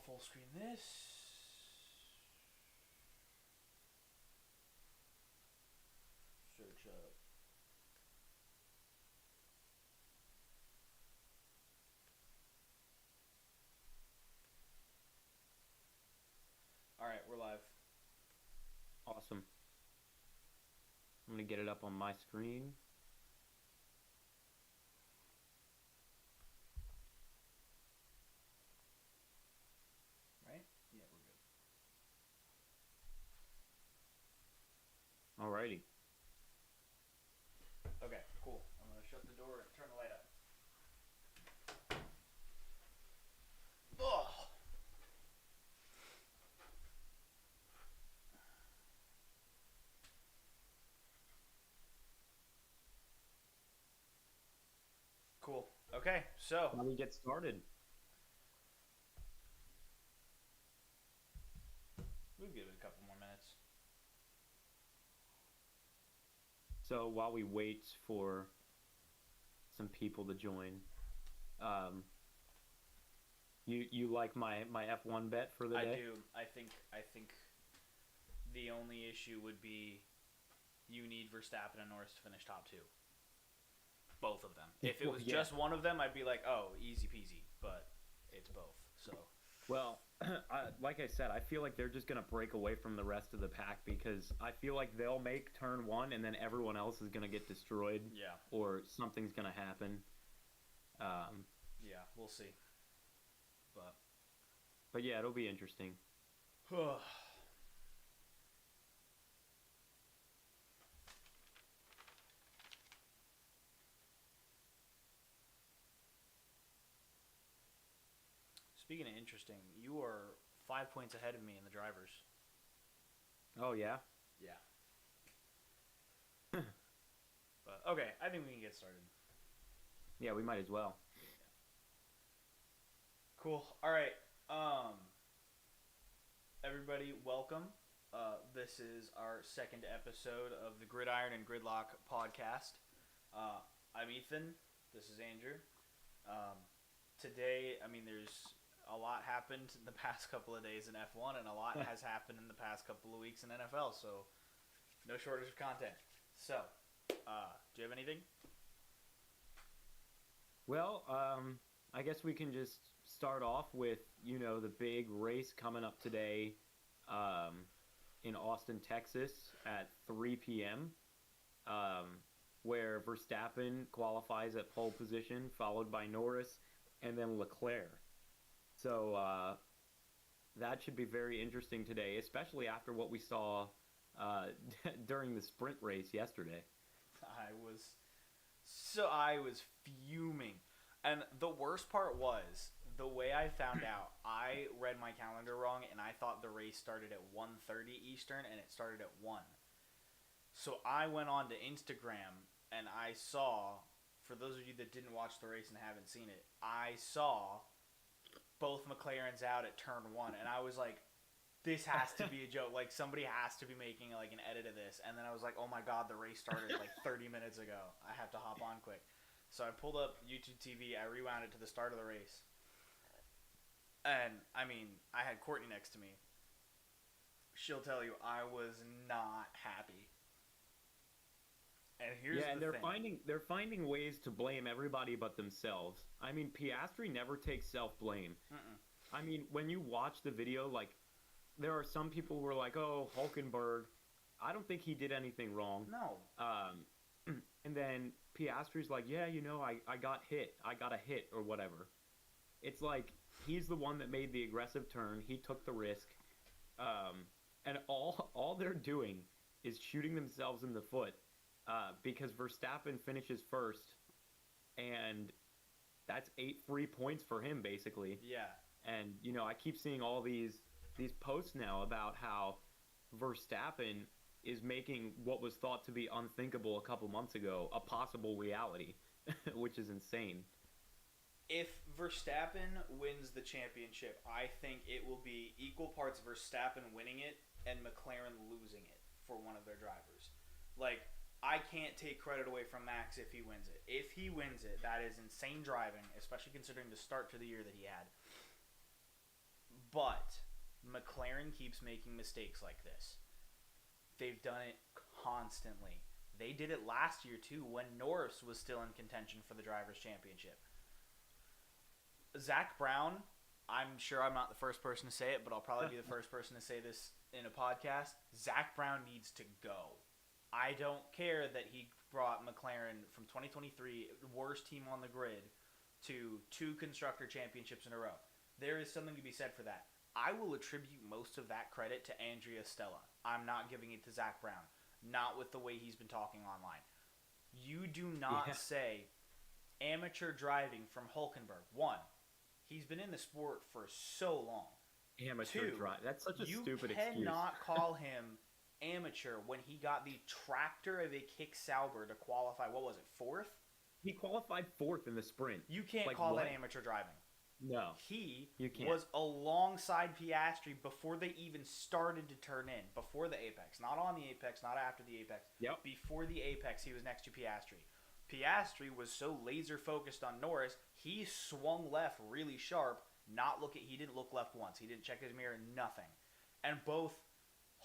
full screen this. Search up. All right, we're live. Awesome. I'm gonna get it up on my screen. Right? Yeah, we're Alrighty. good. Okay, cool. I'm gonna shut the door and turn the light up. Ugh. Cool. Okay, so Now we get started. we'll give it a couple more minutes. So while we wait for some people to join, um, you like my F1 bet for the I day? do. I think the only issue would be you need Verstappen and Norris to finish top two. Both of them. If it Well, was yeah. just one of them, I'd be like, oh, easy peasy. But it's both. So Well, like I said, I feel like they're just gonna break away from the rest of the pack because I feel like they'll make turn one and then everyone else is gonna get destroyed yeah, or something's gonna happen. Um, yeah, we'll see. But but yeah, it'll be interesting. speaking of interesting, you are 5 points ahead of me in the drivers. Oh yeah. Yeah. But okay, I think we can get started. Yeah, we might as well. Cool. All right. Everybody, welcome. This is our second episode of the Gridiron and Gridlock podcast. I'm Ethan. This is Andrew. Um, Today, I mean, there's a lot happened in the past couple of days in F1, and a lot has happened in the past couple of weeks in NFL. So, no shortage of content. So, do you have anything? Well, I guess we can just start off with, the big race coming up today um, in Austin, Texas at 3 p.m., where Verstappen qualifies at pole position, followed by Norris and then Leclerc. So that should be very interesting today, especially after what we saw uh, during the sprint race yesterday. I was fuming. And the worst part was the way I found out. I read my calendar wrong and I thought the race started at 1:30 Eastern and it started at 1. So I went on to Instagram and I saw, for those of you that didn't watch the race and haven't seen it, I saw both McLarens out at turn 1 and I was like, this has to be a joke. Like, somebody has to be making like an edit of this. And then I was like, oh my god, the race started like 30 minutes ago. I have to hop on quick. So I pulled up YouTube TV. I rewound it to the start of the race. And I mean, I had Courtney next to me. She'll tell you I was not happy. And here's Yeah, and the they're thing. finding ways to blame everybody but themselves. I mean, Piastri never takes self-blame. Mm-mm. I mean, when you watch the video, like there are some people who are like, "Oh, Hulkenberg, I don't think he did anything wrong." No. And then Piastri's like, "Yeah, I got hit. I got a hit or whatever." It's like he's the one that made the aggressive turn. He took the risk. And all they're doing is shooting themselves in the foot because Verstappen finishes first, and that's 8 free points for him basically. Yeah. And I keep seeing all these posts now about how Verstappen is making what was thought to be unthinkable a couple months ago a possible reality, which is insane. If Verstappen wins the championship, I think it will be equal parts Verstappen winning it and McLaren losing it for one of their drivers. Like, I can't take credit away from Max if he wins it. If he wins it, that is insane driving, especially considering the start to the year that he had. But McLaren keeps making mistakes like this. They've done it constantly. They did it last year too when Norris was still in contention for the Drivers' Championship. Zach Brown, I'm sure I'm not the first person to say it, but I'll probably be the first person to say this in a podcast. Zach Brown needs to go. I don't care that he brought McLaren from 2023, worst team on the grid, to 2 Constructor Championships in a row. There is something to be said for that. I will attribute most of that credit to Andrea Stella. I'm not giving it to Zach Brown. Not with the way he's been talking online. You do not say amateur driving from Hulkenberg. 1, he's been in the sport for so long. Amateur drive. That's such a stupid excuse. You cannot call him amateur when he got the tractor of a Kick Sauber to qualify. What was it, 4th? He qualified 4th in the sprint. You can't call that amateur driving. No. He was alongside Piastri before they even started to turn in. Before the apex. Not on the apex, not after the apex. Yep. Before the apex, he was next to Piastri. Piastri was so laser focused on Norris, he swung left really sharp. He didn't look left once. He didn't check his mirror, nothing. And both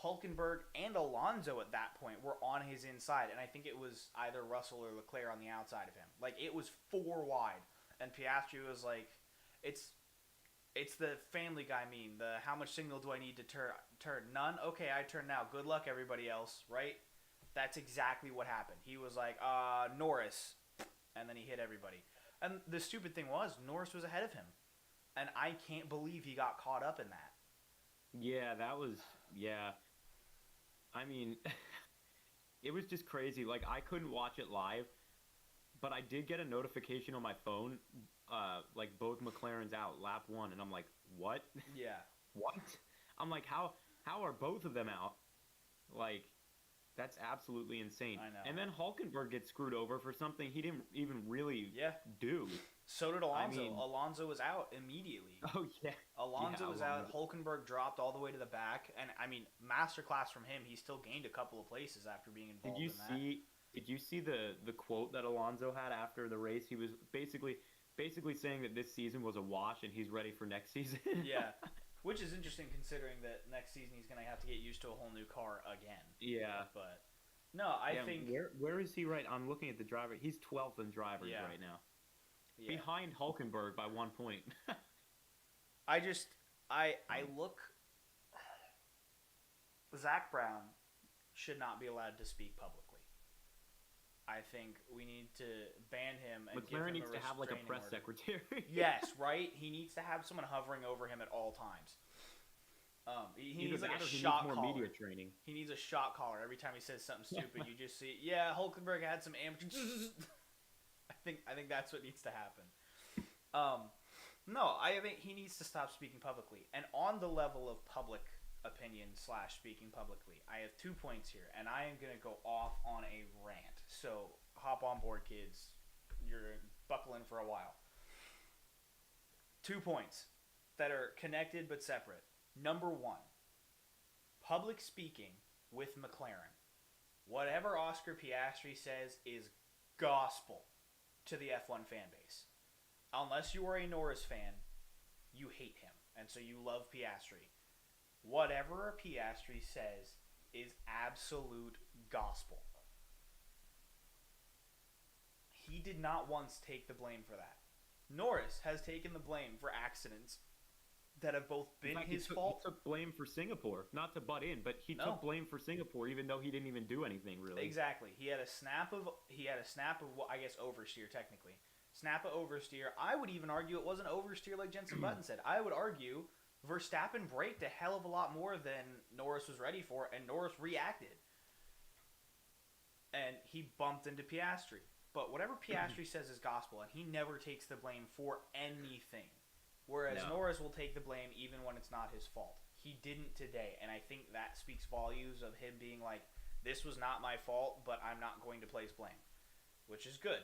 Hulkenberg and Alonso at that point were on his inside. And I think it was either Russell or Leclerc on the outside of him. Like, it was 4 wide. And Piastri was like, it's the Family Guy meme. The how much signal do I need to turn? None? Okay, I turn now. Good luck, everybody else, right? That's exactly what happened. He was like, Norris. And then he hit everybody. And the stupid thing was, Norris was ahead of him. And I can't believe he got caught up in that. Yeah, that was... Yeah. I mean, it was just crazy. Like, I couldn't watch it live, but I did get a notification on my phone, like, both McLaren's out, lap 1, and I'm like, what? Yeah. What? I'm like, how are both of them out? Like, that's absolutely insane. I know. And then Hulkenberg gets screwed over for something he didn't even really do. So did Alonso. I mean, Alonso was out immediately. Oh, yeah. Alonso was out. Hulkenberg dropped all the way to the back. And, I mean, masterclass from him. He still gained a couple of places after being involved in that. Did you see the quote that Alonso had after the race? He was basically saying that this season was a wash and he's ready for next season. Yeah. Which is interesting considering that next season he's going to have to get used to a whole new car again. Yeah. But, no, I think... Where is he right? I'm looking at the driver. He's 12th in drivers right now. Yeah. Behind Hulkenberg by 1 point. I look... Zach Brown should not be allowed to speak publicly. I think we need to ban him and McLaren needs to have like a press secretary. Yes, right? He needs to have someone hovering over him at all times. He needs like a shot collar. Media training. He needs a shot collar. Every time he says something stupid, you just see, Hulkenberg had some amateur... I think that's what needs to happen. No, I think he needs to stop speaking publicly. And on the level of public opinion / speaking publicly, I have 2 points here, and I am going to go off on a rant. So hop on board, kids. You're buckling for a while. 2 points that are connected but separate. Number 1, public speaking with McLaren. Whatever Oscar Piastri says is gospel to the F1 fan base. Unless you are a Norris fan, you hate him, and so you love Piastri. Whatever Piastri says is absolute gospel. He did not once take the blame for that. Norris has taken the blame for accidents that have both been his fault. He took blame for Singapore, not to butt in, but he took blame for Singapore, even though he didn't even do anything really. Exactly. He had a snap of I guess oversteer technically. Snap of oversteer. I would even argue it wasn't oversteer like Jensen Button said. I would argue Verstappen braked a hell of a lot more than Norris was ready for, and Norris reacted. And he bumped into Piastri. But whatever Piastri says is gospel, and he never takes the blame for anything. Whereas Norris will take the blame even when it's not his fault. He didn't today, and I think that speaks volumes of him being like, this was not my fault, but I'm not going to place blame. Which is good.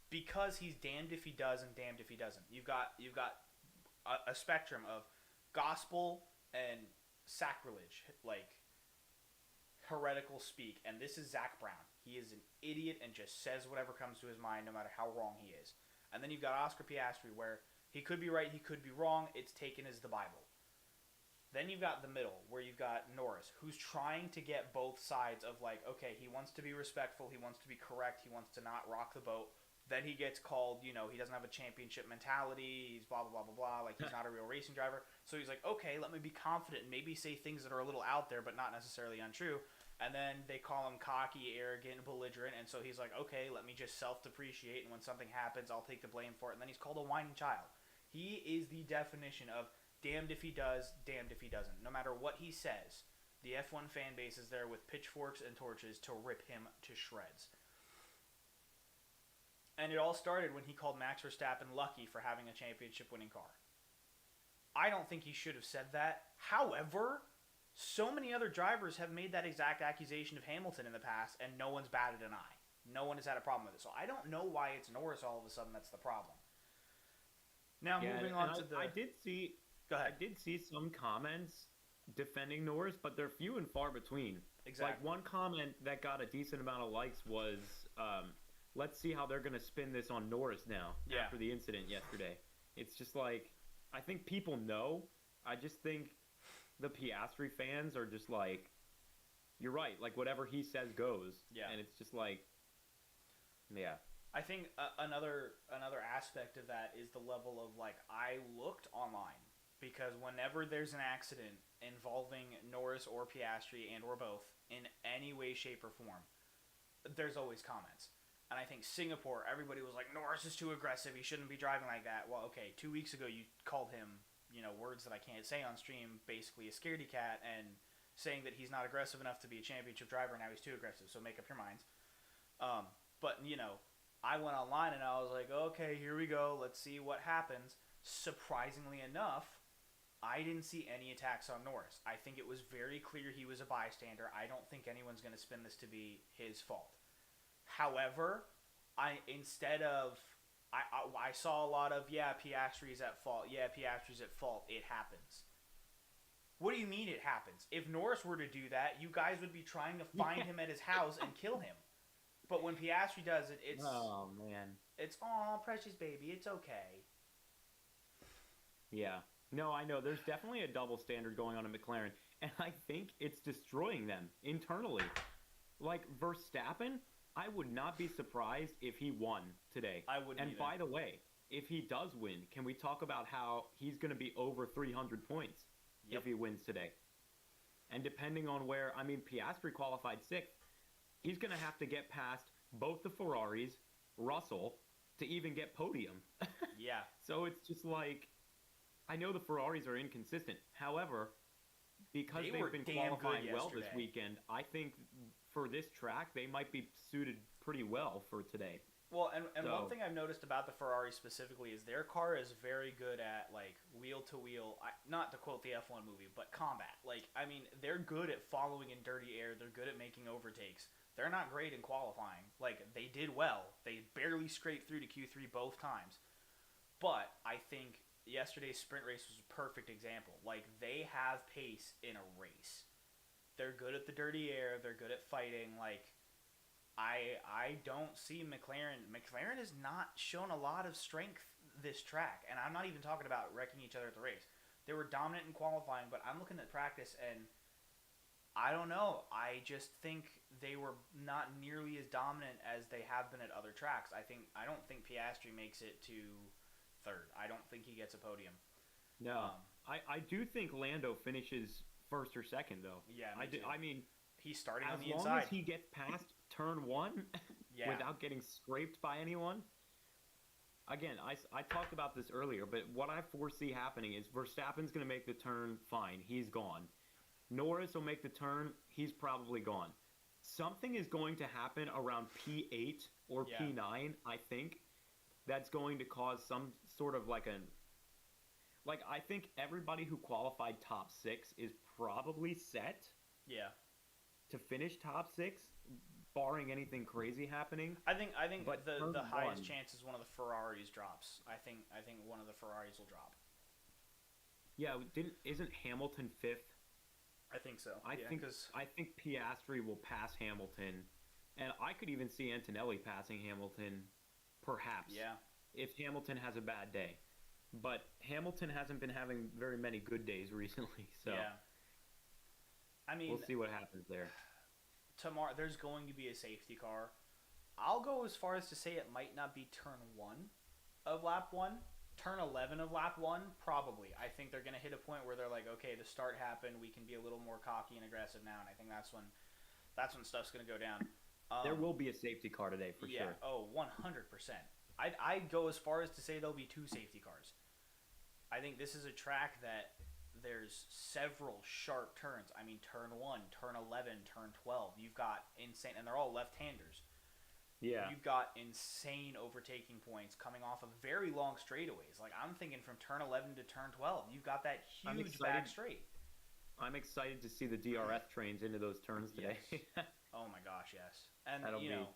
Because he's damned if he does and damned if he doesn't. You've got a spectrum of gospel and sacrilege, like heretical speak, and this is Zach Brown. He is an idiot and just says whatever comes to his mind no matter how wrong he is. And then you've got Oscar Piastri where he could be right, he could be wrong, it's taken as the Bible. Then you've got the middle, where you've got Norris, who's trying to get both sides of like, okay, he wants to be respectful, he wants to be correct, he wants to not rock the boat. Then he gets called, he doesn't have a championship mentality, he's blah, blah, blah, blah, blah, like he's not a real racing driver. So he's like, okay, let me be confident and maybe say things that are a little out there, but not necessarily untrue. And then they call him cocky, arrogant, belligerent, and so he's like, okay, let me just self-depreciate, and when something happens, I'll take the blame for it. And then he's called a whining child. He is the definition of damned if he does, damned if he doesn't. No matter what he says, the F1 fan base is there with pitchforks and torches to rip him to shreds. And it all started when he called Max Verstappen lucky for having a championship-winning car. I don't think he should have said that. However, so many other drivers have made that exact accusation of Hamilton in the past, and no one's batted an eye. No one has had a problem with it. So I don't know why it's Norris all of a sudden that's the problem. Now, moving on to the... I did see... Go ahead. I did see some comments defending Norris, but they're few and far between. Exactly. Like, one comment that got a decent amount of likes was, let's see how they're going to spin this on Norris now after the incident yesterday. It's just like, I think people know. I just think the Piastri fans are just like, you're right. Like, whatever he says goes. Yeah. And it's just like, yeah. I think another aspect of that is the level of, like, I looked online. Because whenever there's an accident involving Norris or Piastri and or both in any way, shape, or form, there's always comments. And I think Singapore, everybody was like, Norris is too aggressive. He shouldn't be driving like that. Well, okay, 2 weeks ago you called him, words that I can't say on stream, basically a scaredy cat, and saying that he's not aggressive enough to be a championship driver. Now he's too aggressive. So make up your minds. But I went online and I was like, okay, here we go. Let's see what happens. Surprisingly enough, I didn't see any attacks on Norris. I think it was very clear he was a bystander. I don't think anyone's going to spin this to be his fault. However, I saw a lot of, Piastri's at fault. Yeah, Piastri's at fault. It happens. What do you mean it happens? If Norris were to do that, you guys would be trying to find him at his house and kill him. But when Piastri does it, it's... Oh, man. It's, aw, precious baby, it's okay. Yeah. No, I know. There's definitely a double standard going on in McLaren, and I think it's destroying them internally. Like, Verstappen, I would not be surprised if he won today. I wouldn't And either. by the way, if he does win, can we talk about how he's going to be over 300 points if he wins today? And depending on where, Piastri qualified 6th, he's going to have to get past both the Ferraris, Russell, to even get podium. Yeah. So it's just like... I know the Ferraris are inconsistent. However, because they've been qualifying well this weekend, I think for this track, they might be suited pretty well for today. Well, and one thing I've noticed about the Ferrari specifically is their car is very good at, like, wheel-to-wheel, not to quote the F1 movie, but combat. Like, they're good at following in dirty air. They're good at making overtakes. They're not great in qualifying. Like, they did well. They barely scraped through to Q3 both times. But I think... yesterday's sprint race was a perfect example. Like, they have pace in a race. They're good at the dirty air. They're good at fighting. Like, I don't see McLaren. McLaren has not shown a lot of strength this track. And I'm not even talking about wrecking each other at the race. They were dominant in qualifying, but I'm looking at practice, and I don't know. I just think they were not nearly as dominant as they have been at other tracks. I don't think Piastri makes it to... third. I don't think he gets a podium. No. I do think Lando finishes first or second, though. Yeah, me too. He's starting on the inside. As long as he gets past turn 1 without getting scraped by anyone. Again, I talked about this earlier, but what I foresee happening is Verstappen's going to make the turn, fine, he's gone. Norris will make the turn, he's probably gone. Something is going to happen around P8 or P9, I think, that's going to cause some sort of like I think everybody who qualified top 6 is probably set. Yeah. To finish top 6, barring anything crazy happening. I think the highest chance is one of the Ferraris drops. I think one of the Ferraris will drop. Yeah, isn't Hamilton 5th? I think so. I think Piastri will pass Hamilton, and I could even see Antonelli passing Hamilton. Perhaps. Yeah. If Hamilton has a bad day. but Hamilton hasn't been having very many good days recently, so Yeah. I mean, we'll see what happens there. tomorrow there's going to be a safety car. I'll go as far as to say it might not be turn 1 of lap 1. Turn 11 of lap 1, probably. I think they're going to hit a point where they're like, okay, the start happened. We can be a little more cocky and aggressive now. And I think that's when stuff's going to go down. There will be a safety car today for Yeah, sure. oh, 100%. I'd go as far as to say there'll be 2 safety cars. I think this is a track that there's several sharp turns. I mean, turn 1, turn 11, turn 12. You've got insane, and they're all left-handers. Yeah. You've got insane overtaking points coming off of very long straightaways. Like, I'm thinking from turn 11 to turn 12, you've got that huge back straight. I'm excited to see the DRS trains into those turns today. Yes. Oh my gosh, yes. And, That'll you be- know,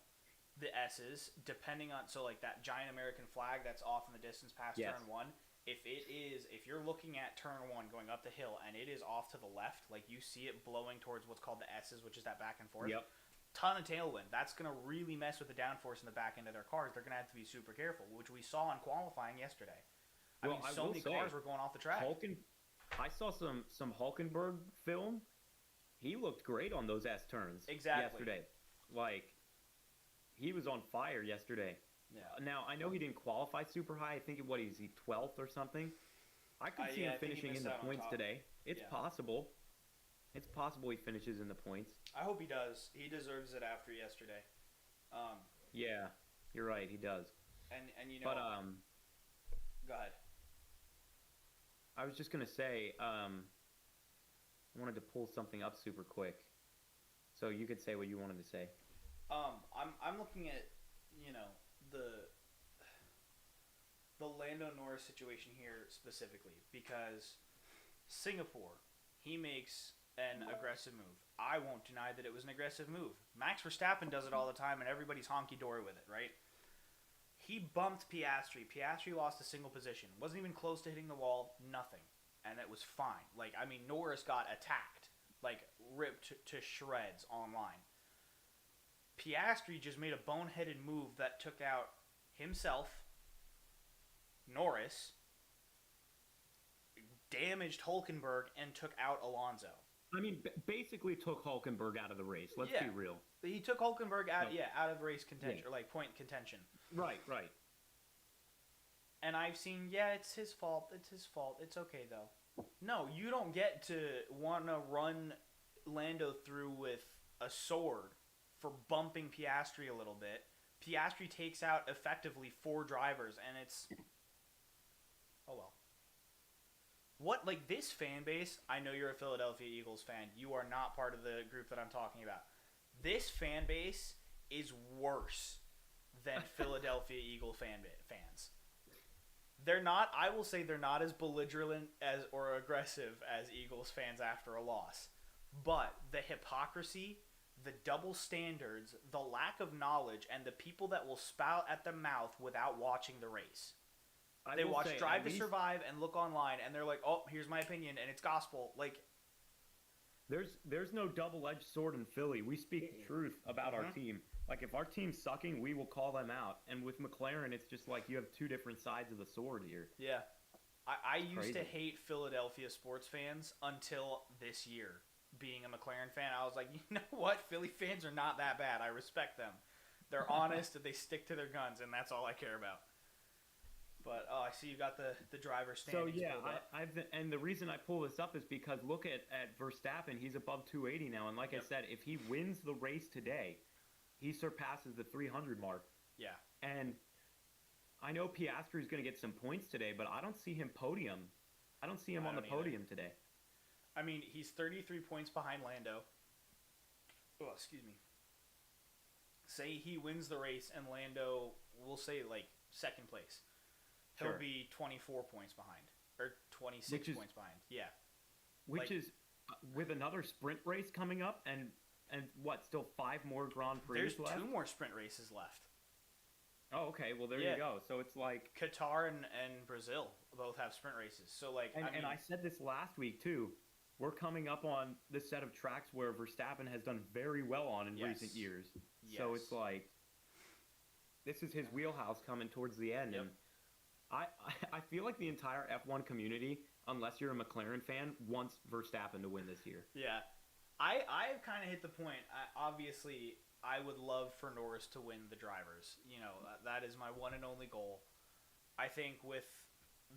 the S's, depending on, so like that giant American flag that's off in the distance past Yes. turn 1, if you're looking at turn 1 going up the hill and it is off to the left, like you see it blowing towards what's called the S's, which is that back and forth. Yep. Ton of tailwind. That's going to really mess with the downforce in the back end of their cars. They're going to have to be super careful, which we saw in qualifying yesterday. Well, I mean, I so will many say, cars were going off the track. I saw some Hulkenberg film. He looked great on those S turns Exactly. yesterday. Like, he was on fire yesterday. Yeah. Now, I know he didn't qualify super high. I think, what is he, 12th or something? I could see yeah, him I think he finishing in missed the out on points top. today. It's Yeah. possible. It's possible he finishes in the points. I hope he does. He deserves it after yesterday. Yeah, you're right. He does. And you know, But go ahead. I was just gonna say, I wanted to pull something up super quick, so you could say what you wanted to say. I'm looking at, you know, the Lando Norris situation here specifically because Singapore, he makes an aggressive move. I won't deny that it was an aggressive move. Max Verstappen does it all the time, and everybody's honky-dory with it, right? He bumped Piastri. Piastri lost a single position. Wasn't even close to hitting the wall. Nothing. And it was fine. Like, I mean, Norris got attacked. Like, ripped to shreds online. Piastri just made a boneheaded move that took out himself, Norris, damaged Hulkenberg, and took out Alonso. I mean, basically took Hulkenberg out of the race. Let's Yeah. be real. He took Hulkenberg out, No. out of race contention, Yeah. or like point contention. Right. And I've seen, it's his fault. It's his fault. It's okay, though. No, you don't get to want to run Lando through with a sword for bumping Piastri a little bit. Piastri takes out effectively 4 drivers, and it's... Oh, well. What, like, this fan base, I know you're a Philadelphia Eagles fan. You are not part of the group that I'm talking about. This fan base is worse than Philadelphia Eagle fans. They're not, I will say they're not as belligerent as or aggressive as Eagles fans after a loss. But the hypocrisy, the double standards, the lack of knowledge, and the people that will spout at the mouth without watching the race. They watch Drive to Survive and look online, and they're like, oh, here's my opinion, and it's gospel. Like, There's no double-edged sword in Philly. We speak truth about our Mhm. team. Like, if our team's sucking, we will call them out. And with McLaren, it's just like you have two different sides of the sword here. yeah. I used to Crazy. hate Philadelphia sports fans until this year. Being a McLaren fan, I was like, you know what? Philly fans are not that bad. I respect them. They're honest, they stick to their guns, and that's all I care about. But, I see you got the driver So standings. yeah, pulled up. and the reason I pull this up is because look at Verstappen. He's above 280 now, and like Yep. I said, if he wins the race today, he surpasses the 300 mark. Yeah. And I know Piastri is going to get some points today, but I don't see him podium. I don't see him I on the don't either. podium today. I mean, he's 33 points behind Lando. Oh, excuse me. Say he wins the race and Lando, we'll say like second place. He'll Sure. be 24 points behind. Or 26 Which is- points behind. Yeah. Which Like- is with another sprint race coming up, and what? Still 5 more Grand Prix There's left. 2 more sprint races left. Oh, okay. Well, there Yeah. you go. So it's like, Qatar and Brazil both have sprint races. So, like, and I said this last week too. We're coming up on the set of tracks where Verstappen has done very well on in Yes. recent years. Yes. So it's like, this is his wheelhouse coming towards the end, Yep. and I feel like the entire F1 community, unless you're a McLaren fan, wants Verstappen to win this year. Yeah. I've kind of hit the point. Obviously, I would love for Norris to win the drivers. That is my one and only goal. I think with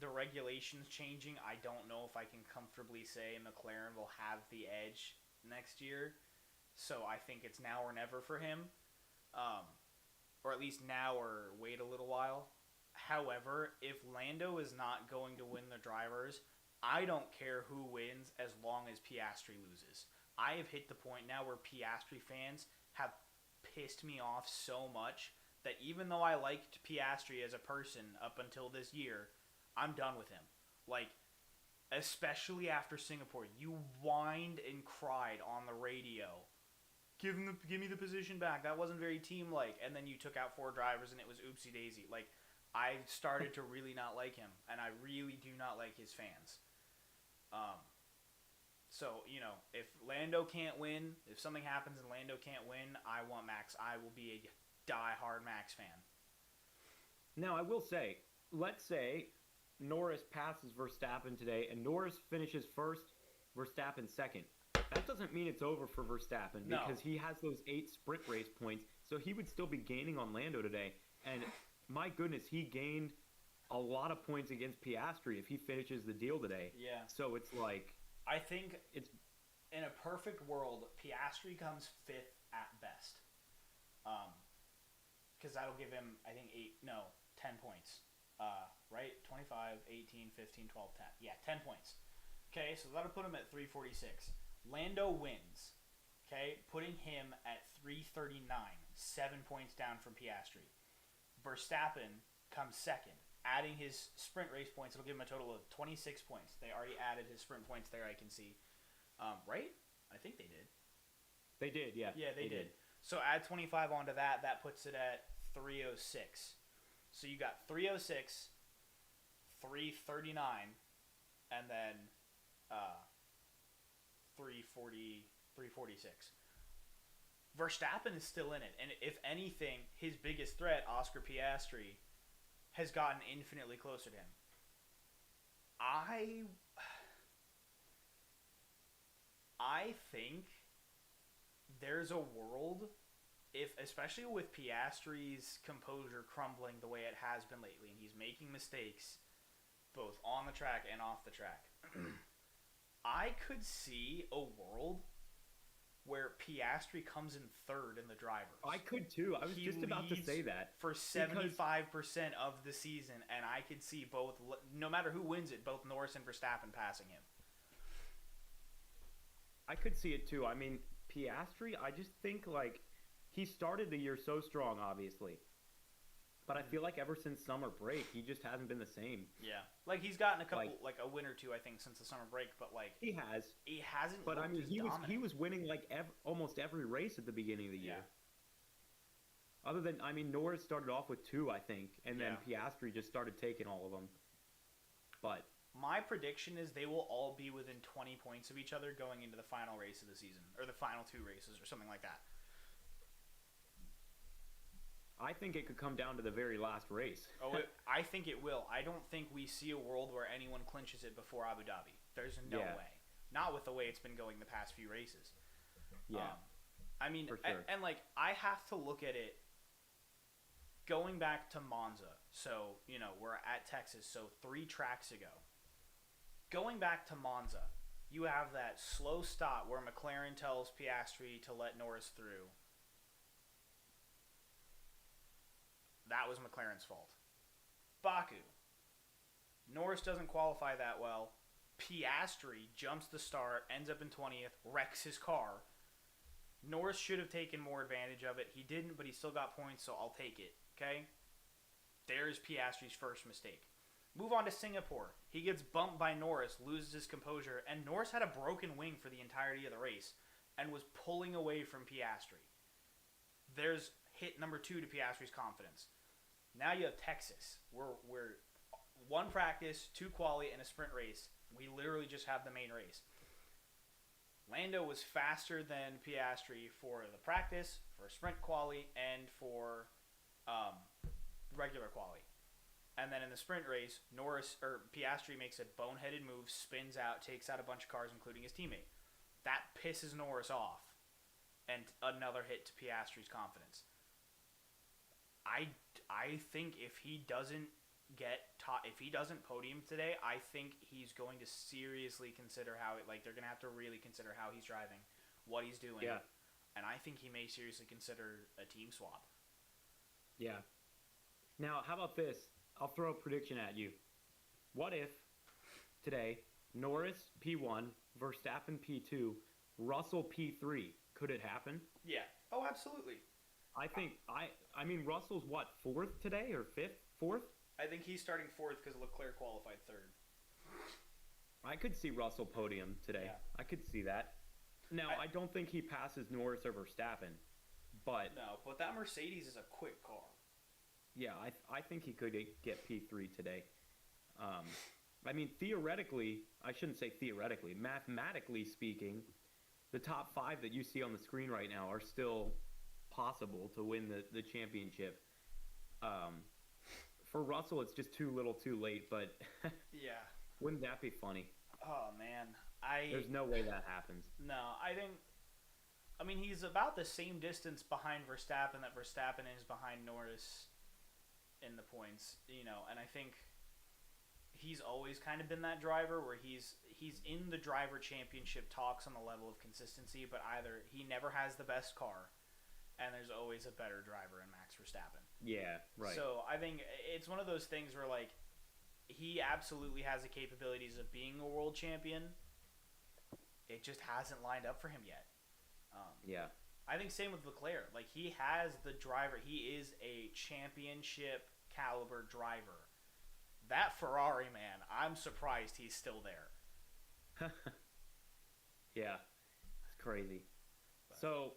the regulations changing, I don't know if I can comfortably say McLaren will have the edge next year. So I think it's now or never for him. Or at least now or wait a little while. However, if Lando is not going to win the drivers, I don't care who wins as long as Piastri loses. I have hit the point now where Piastri fans have pissed me off so much that even though I liked Piastri as a person up until this year, I'm done with him. Like, especially after Singapore, you whined and cried on the radio. Give me the position back. That wasn't very team-like. And then you took out 4 drivers and it was oopsie daisy. Like, I started to really not like him, and I really do not like his fans. So, if Lando can't win, if something happens and Lando can't win, I want Max. I will be a die-hard Max fan. Now, I will say, let's say Norris passes Verstappen today, and Norris finishes first, Verstappen second. That doesn't mean it's over for Verstappen, because he has those 8 sprint race points, so he would still be gaining on Lando today. And my goodness, he gained a lot of points against Piastri if he finishes the deal today. Yeah. So it's like... I think it's in a perfect world, Piastri comes 5th at best. Because that'll give him, I think, 10 points. Right? 25, 18, 15, 12, 10. Yeah, 10 points. Okay, so that'll put him at 346. Lando wins. Okay, putting him at 339, 7 points down from Piastri. Verstappen comes second, adding his sprint race points. It'll give him a total of 26 points. They already added his sprint points there, I can see. Right? I think they did. They did, yeah. Yeah, they did. So add 25 onto that. That puts it at 306. So you got 306, 339, and then 346. Verstappen is still in it, and if anything, his biggest threat, Oscar Piastri, has gotten infinitely closer to him. I think there's a world, especially with Piastri's composure crumbling the way it has been lately, and he's making mistakes both on the track and off the track. I could see a world where Piastri comes in 3rd in the drivers. I could too. I was just about to say that. For 75% of the season, and I could see both, no matter who wins it, both Norris and Verstappen passing him. I could see it too. I mean, Piastri, I just think, like, he started the year so strong, obviously. But I feel like ever since summer break, he just hasn't been the same. Yeah. Like, he's gotten a couple, like a win or two, I think, since the summer break, but, like... He has. He hasn't But, I mean, dominant. he was winning, like, almost every race at the beginning of the year. Other than, I mean, Norris started off with 2, I think, and then Piastri just started taking all of them. But... My prediction is they will all be within 20 points of each other going into the final race of the season, or the final 2 races, or something like that. I think it could come down to the very last race. I think it will. I don't think we see a world where anyone clinches it before Abu Dhabi. There's no way. Not with the way it's been going the past few races. Yeah. I mean, for sure. and like, I have to look at it going back to Monza. So, we're at Texas, so 3 tracks ago. Going back to Monza, you have that slow stop where McLaren tells Piastri to let Norris through. That was McLaren's fault. Baku. Norris doesn't qualify that well. Piastri jumps the start, ends up in 20th, wrecks his car. Norris should have taken more advantage of it. He didn't, but he still got points, so I'll take it. Okay? There's Piastri's first mistake. Move on to Singapore. He gets bumped by Norris, loses his composure, and Norris had a broken wing for the entirety of the race and was pulling away from Piastri. There's hit number 2 to Piastri's confidence. Now you have Texas. We're 1 practice, 2 quali, and a sprint race. We literally just have the main race. Lando was faster than Piastri for the practice, for sprint quali, and for regular quali. And then in the sprint race, Piastri makes a boneheaded move, spins out, takes out a bunch of cars, including his teammate. That pisses Norris off, and another hit to Piastri's confidence. I think if he doesn't podium today, I think he's going to seriously consider they're going to have to really consider how he's driving, what he's doing. Yeah. And I think he may seriously consider a team swap. Yeah. Now, how about this? I'll throw a prediction at you. What if today Norris P1, Verstappen P2, Russell P3? Could it happen? Yeah. Oh, absolutely. I mean Russell's what, 4th today or 5th? 4th? I think he's starting 4th because Leclerc qualified 3rd. I could see Russell podium today. Yeah. I could see that. Now, I don't think he passes Norris or Verstappen, but no, but that Mercedes is a quick car. Yeah, I think he could get P3 today. I mean, theoretically, I shouldn't say theoretically, mathematically speaking, the top 5 that you see on the screen right now are still possible to win the championship. For Russell, it's just too little too late, but yeah. Wouldn't that be funny? Oh, man. There's no way that happens. No, I mean, he's about the same distance behind Verstappen that Verstappen is behind Norris in the points, and I think he's always kind of been that driver where he's in the driver championship talks on the level of consistency, but either he never has the best car, and there's always a better driver in Max Verstappen. Yeah, right. So I think it's one of those things where, like, he absolutely has the capabilities of being a world champion. It just hasn't lined up for him yet. Yeah. I think same with Leclerc. Like, he has the driver. He is a championship caliber driver. That Ferrari, man, I'm surprised he's still there. Yeah, it's crazy. So,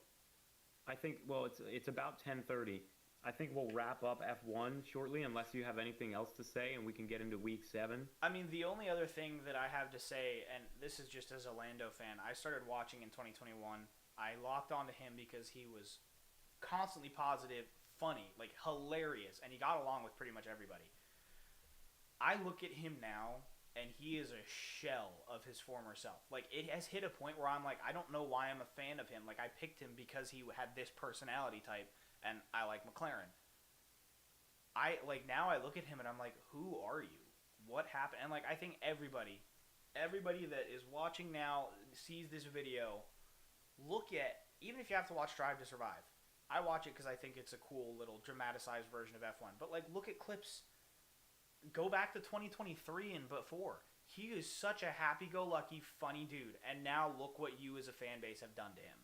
I think, well, it's about 10:30. I think we'll wrap up F1 shortly, unless you have anything else to say, and we can get into Week 7. I mean, the only other thing that I have to say, and this is just as a Lando fan, I started watching in 2021. I locked onto him because he was constantly positive, funny, like hilarious, and he got along with pretty much everybody. I look at him now, and he is a shell of his former self. Like, it has hit a point where I'm like, I don't know why I'm a fan of him. Like, I picked him because he had this personality type, and I like McLaren. Now I look at him and I'm like, who are you? What happened? And, like, I think everybody that is watching now sees this video, even if you have to watch Drive to Survive. I watch it because I think it's a cool little dramatized version of F1. But, like, look at clips. Go back to 2023 and before. He is such a happy-go-lucky, funny dude. And now look what you as a fan base have done to him.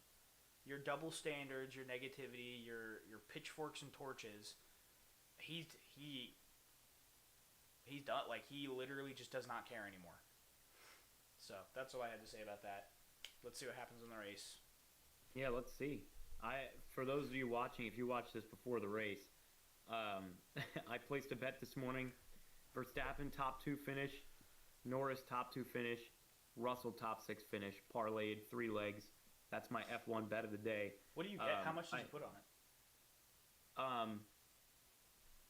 Your double standards, your negativity, your pitchforks and torches. He's done. Like, he literally just does not care anymore. So that's what I had to say about that. Let's see what happens in the race. Yeah, let's see. For those of you watching, if you watched this before the race, I placed a bet this morning. Verstappen top 2 finish, Norris top 2 finish, Russell top 6 finish, parlayed 3 legs. That's my F1 bet of the day. What do you get? How much did you put on it?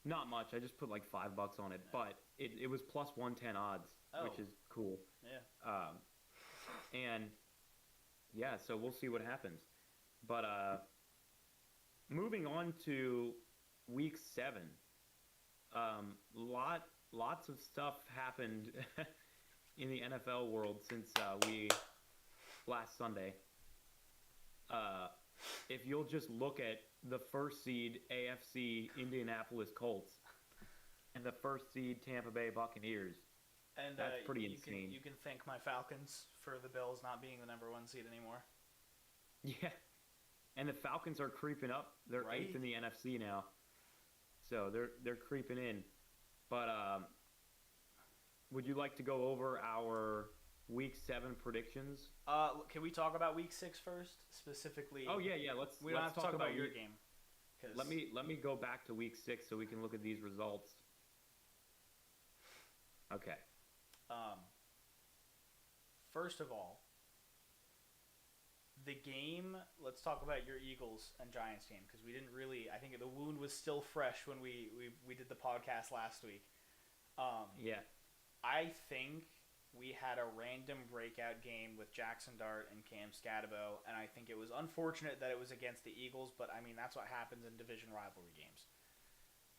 Not much. I just put like $5 on it, but it was plus 110 odds, which is cool. Yeah. And yeah, so we'll see what happens. But moving on to Week 7, lots of stuff happened in the NFL world since we last Sunday. If you'll just look at the first seed AFC Indianapolis Colts and the first seed Tampa Bay Buccaneers, and that's pretty insane. You can thank my Falcons for the Bills not being the number 1 seed anymore. Yeah, and the Falcons are creeping up. They're 8th in the NFC now, so they're creeping in. But would you like to go over our Week 7 predictions? Can we talk about Week 6 first, specifically? Oh yeah. We don't have to talk about your game. Let me go back to Week 6 so we can look at these results. Okay. First of all, the game. Let's talk about your Eagles and Giants game because we didn't really. I think the wound was still fresh when we did the podcast last week. Yeah. I think we had a random breakout game with Jackson Dart and Cam Scatabo, and I think it was unfortunate that it was against the Eagles, but I mean that's what happens in division rivalry games.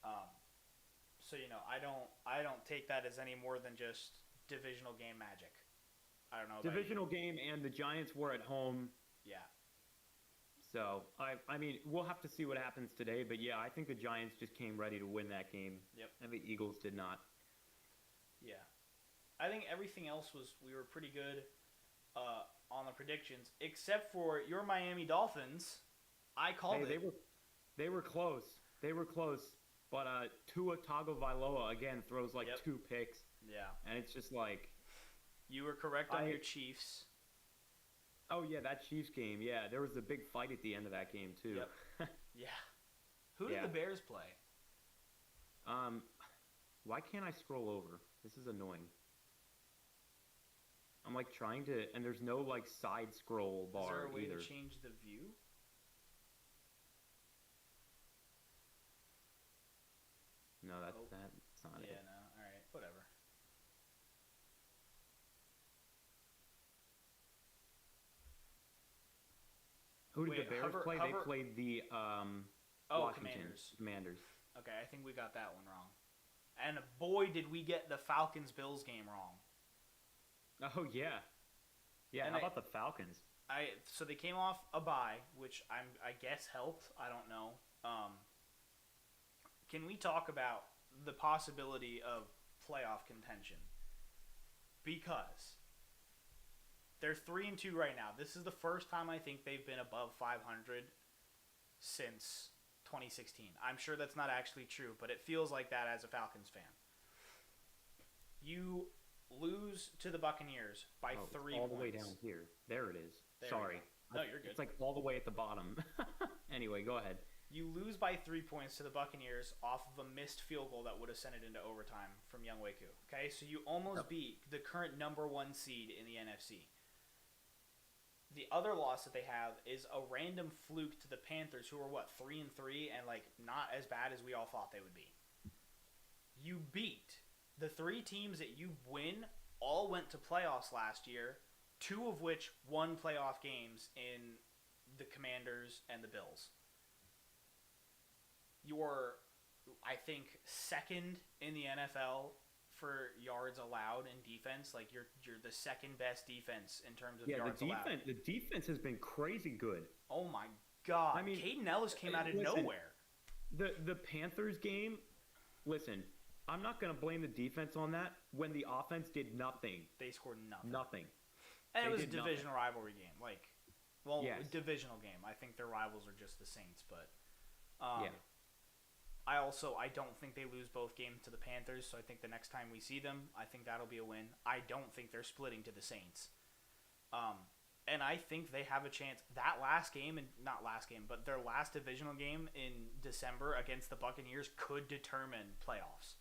Um, so I don't take that as any more than just divisional game magic. I don't know about you. Divisional game, and the Giants were at home. Yeah, So, I mean, we'll have to see what happens today. But yeah, I think the Giants just came ready to win that game. Yep. And the Eagles did not. yeah. I think everything else we were pretty good on the predictions, except for your Miami Dolphins. I called Hey, it. they were close. They were close. But Tua Tagovailoa, again, throws like Yep. 2 picks. Yeah, And it's just like, you were correct on I- your Chiefs. oh, yeah, that Chiefs game. Yeah, there was a big fight at the end of that game, too. Yep. Yeah. Who did Yeah. the Bears play? Why can't I scroll over? This is annoying. I'm like trying to, and there's no like side scroll Is bar there a way either. to change the view? No, that's Oh. that's not Yeah, it. no. All right, whatever. Who did Wait, the Bears hover- play? hover- They played the Oh, Washington Commanders. Commanders. Okay, I think we got that one wrong. And boy, did we get the Falcons Bills game wrong. Oh yeah, yeah. And How I- about the Falcons? So they came off a bye, which I guess helped. I don't know. Can we talk about the possibility of playoff contention? Because they're 3-2 right now. This is the first time I think they've been above 500 since 2016. I'm sure that's not actually true, but it feels like that as a Falcons fan. You lose to the Buccaneers by Oh, it's 3 all points. the way down here. There it is. There we Sorry. go. No, you're good. It's like all the way at the bottom. Anyway, go ahead. You lose by 3 points to the Buccaneers off of a missed field goal that would have sent it into overtime from Young Waku. Okay, so you almost Yep. beat the current number 1 seed in the NFC. The other loss that they have is a random fluke to the Panthers, who are 3-3 and like not as bad as we all thought they would be. You beat the 3 teams that you win all went to playoffs last year, 2 of which won playoff games in the Commanders and the Bills. You're, I think, second in the NFL for yards allowed in defense. Like you're the second best defense in terms of Yeah, yards allowed. the defense has been crazy good. Oh my God! I mean, Caden Ellis came out of listen, nowhere. The Panthers game. Listen, I'm not gonna blame the defense on that when the offense did nothing. They scored nothing. Nothing. And it They was a did nothing. divisional rivalry game. Yes. Divisional game. I think their rivals are just the Saints, but Yeah. I don't think they lose both games to the Panthers, so I think the next time we see them, I think that'll be a win. I don't think they're splitting to the Saints. And I think they have a chance. That last game, and not last game, but their last divisional game in December against the Buccaneers could determine playoffs.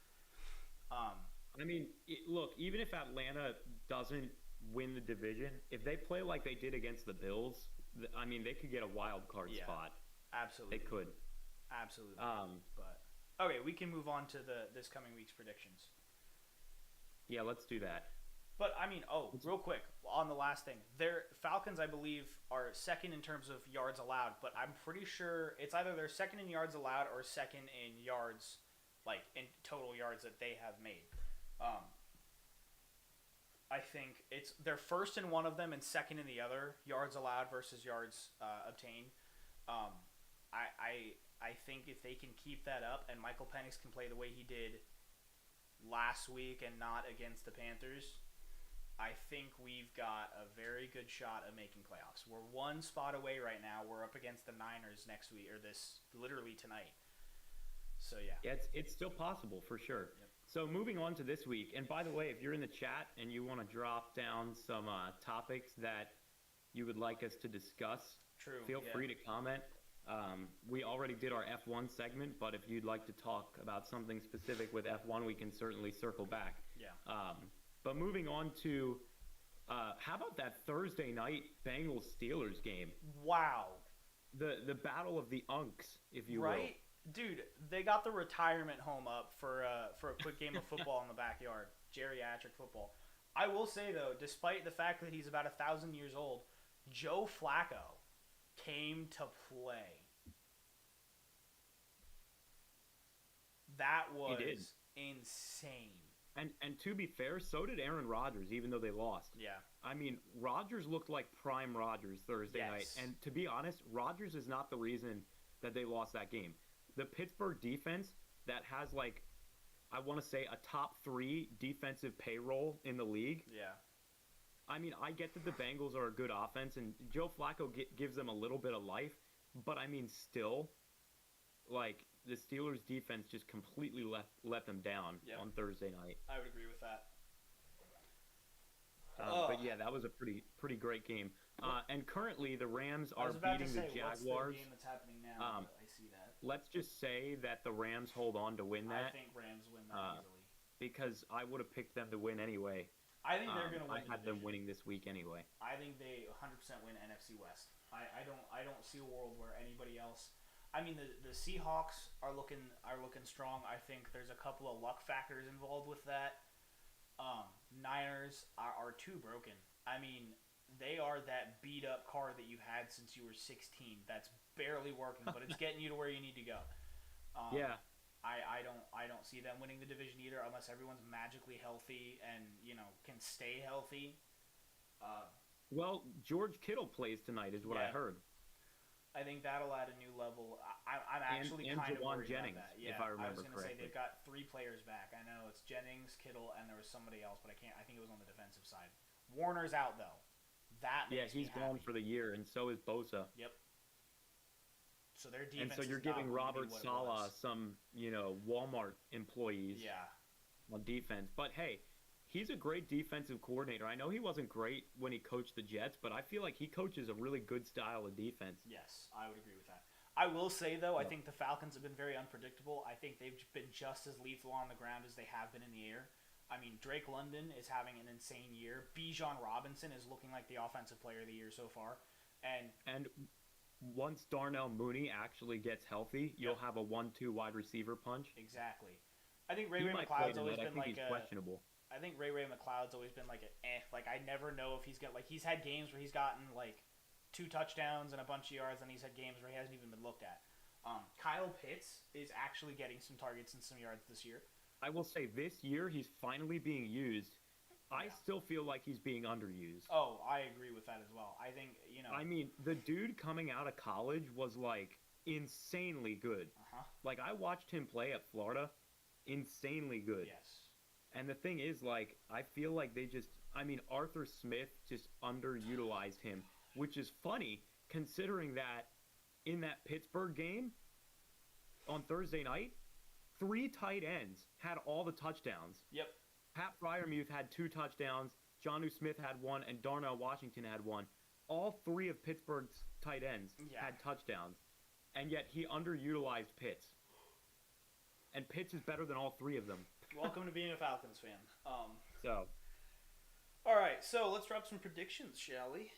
I mean, look, even if Atlanta doesn't win the division, if they play like they did against the Bills, I mean, they could get a wild card Yeah. spot. Absolutely. They could. Absolutely. Um, But okay, we can move on to this coming week's predictions. Yeah, let's do that. But I mean, real quick on the last thing, their Falcons, I believe, are second in terms of yards allowed. But I'm pretty sure it's either they're second in yards allowed or second in yards, like in total yards that they have made. I think they're first in one of them and second in the other, yards allowed versus yards obtained. I think if they can keep that up and Michael Penix can play the way he did last week and not against the Panthers, I think we've got a very good shot of making playoffs. We're one spot away right now. We're up against the Niners next week, or literally tonight. So yeah. Yeah, it's still possible for sure. Yep. So moving on to this week, and by the way, if you're in the chat and you want to drop down some topics that you would like us to discuss, True. feel yeah. free to comment. We already did our F1 segment, but if you'd like to talk about something specific with F1, we can certainly circle back. Yeah. But moving on to, how about that Thursday night Bengals-Steelers game? Wow. The battle of the Unks, if you Right? Dude, they got the retirement home up for a quick game of football in the backyard, geriatric football. I will say though, despite the fact that he's about 1,000 years old, Joe Flacco came to play. That He did. was insane. And to be fair, so did Aaron Rodgers, even though they lost. Yeah. I mean, Rodgers looked like prime Rodgers Thursday night. Yes. And to be honest, Rodgers is not the reason that they lost that game. The Pittsburgh defense that has like I want to say a top 3 defensive payroll in the league. Yeah. I mean, I get that the Bengals are a good offense and Joe Flacco gives them a little bit of life, but I mean still like the Steelers defense just completely let them down Yep. on Thursday night. I would agree with that. But yeah, that was a pretty great game. And currently, the Rams I are was about beating to say, the what's Jaguars. the game that's happening now? Um, I see that. Let's just say that the Rams hold on to win I that think Rams win that easily. because I would have picked them to win anyway. I think they're going to I win. had the them division. winning this week anyway. I think they 100% win NFC West. I don't see a world where anybody else. I mean, the Seahawks are looking strong. I think there's a couple of luck factors involved with that. Niners are too broken. I mean, they are that beat up car that you've had since you were 16. That's barely working, but it's getting you to where you need to go. Yeah. I don't see them winning the division either unless everyone's magically healthy and can stay healthy. Well, George Kittle plays tonight, is what I Yeah. heard. I think that'll add a new level. I'm actually and kind of Jawan worried Jennings, about that. if Yeah, I remember was gonna say correctly. they've got 3 players back. I know it's Jennings, Kittle, and there was somebody else, but I can't. I think it was on the defensive side. Warner's out though. That Yeah, makes me he's gone happy. for the year, and so is Bosa. Yep. So their And defense. so you're is not giving going to be Robert what it Saleh was. some, Walmart employees Yeah. on defense. But hey, he's a great defensive coordinator. I know he wasn't great when he coached the Jets, but I feel like he coaches a really good style of defense. Yes, I would agree with that. I will say though, I Yeah. think the Falcons have been very unpredictable. I think they've been just as lethal on the ground as they have been in the air. I mean, Drake London is having an insane year. Bijan Robinson is looking like the offensive player of the year so far. And once Darnell Mooney actually gets healthy, you'll have a 1-2 wide receiver punch. exactly. I think Ray He Ray might play McLeod's always tonight. I been think like he's questionable. I think Ray Ray McLeod's always been like like I never know if he's got like he's had games where he's gotten like 2 touchdowns and a bunch of yards, and he's had games where he hasn't even been looked at. Kyle Pitts is actually getting some targets and some yards this year. I will say this year he's finally being used. I still feel like he's being underused. Oh, I agree with that as well. I think I mean, the dude coming out of college was like insanely good. Like I watched him play at Florida, insanely good. Yes. And the thing is, like, I feel like Arthur Smith just underutilized him, which is funny considering that in that Pittsburgh game on Thursday night, 3 tight ends had all the touchdowns. Yep. Pat Fryermuth had 2 touchdowns, Jonnu Smith had 1, and Darnell Washington had 1. All 3 of Pittsburgh's tight ends had touchdowns, and yet he underutilized Pitts. And Pitts is better than all 3 of them. Welcome to being a Falcons fan. So, All right, so let's drop some predictions, shall we?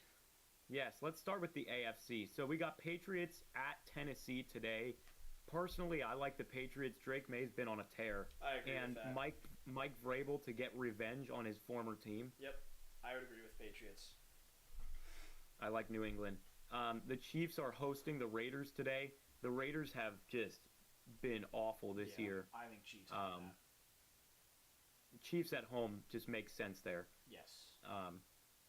yes, let's start with the AFC. So we got Patriots at Tennessee today. Personally, I like the Patriots. Drake May's been on a tear. I agree And with that. Mike Vrabel to get revenge on his former team. Yep, I would agree with Patriots. I like New England. The Chiefs are hosting the Raiders today. The Raiders have just been awful this year. I think Chiefs. That. Chiefs at home just makes sense there. Yes.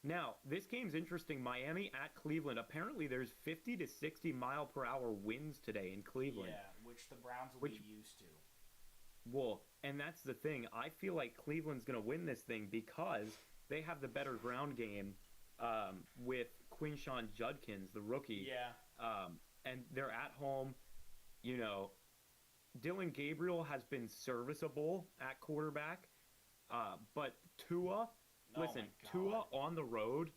Now, this game's interesting. Miami at Cleveland. Apparently, there's 50 to 60 mile per hour winds today in Cleveland. Yeah, which the Browns will be used to. Well, and that's the thing. I feel like Cleveland's going to win this thing because they have the better ground game with Quinshawn Judkins, the rookie. Yeah. And they're at home. You know, Dylan Gabriel has been serviceable at quarterback. But Tua, listen, Tua on the road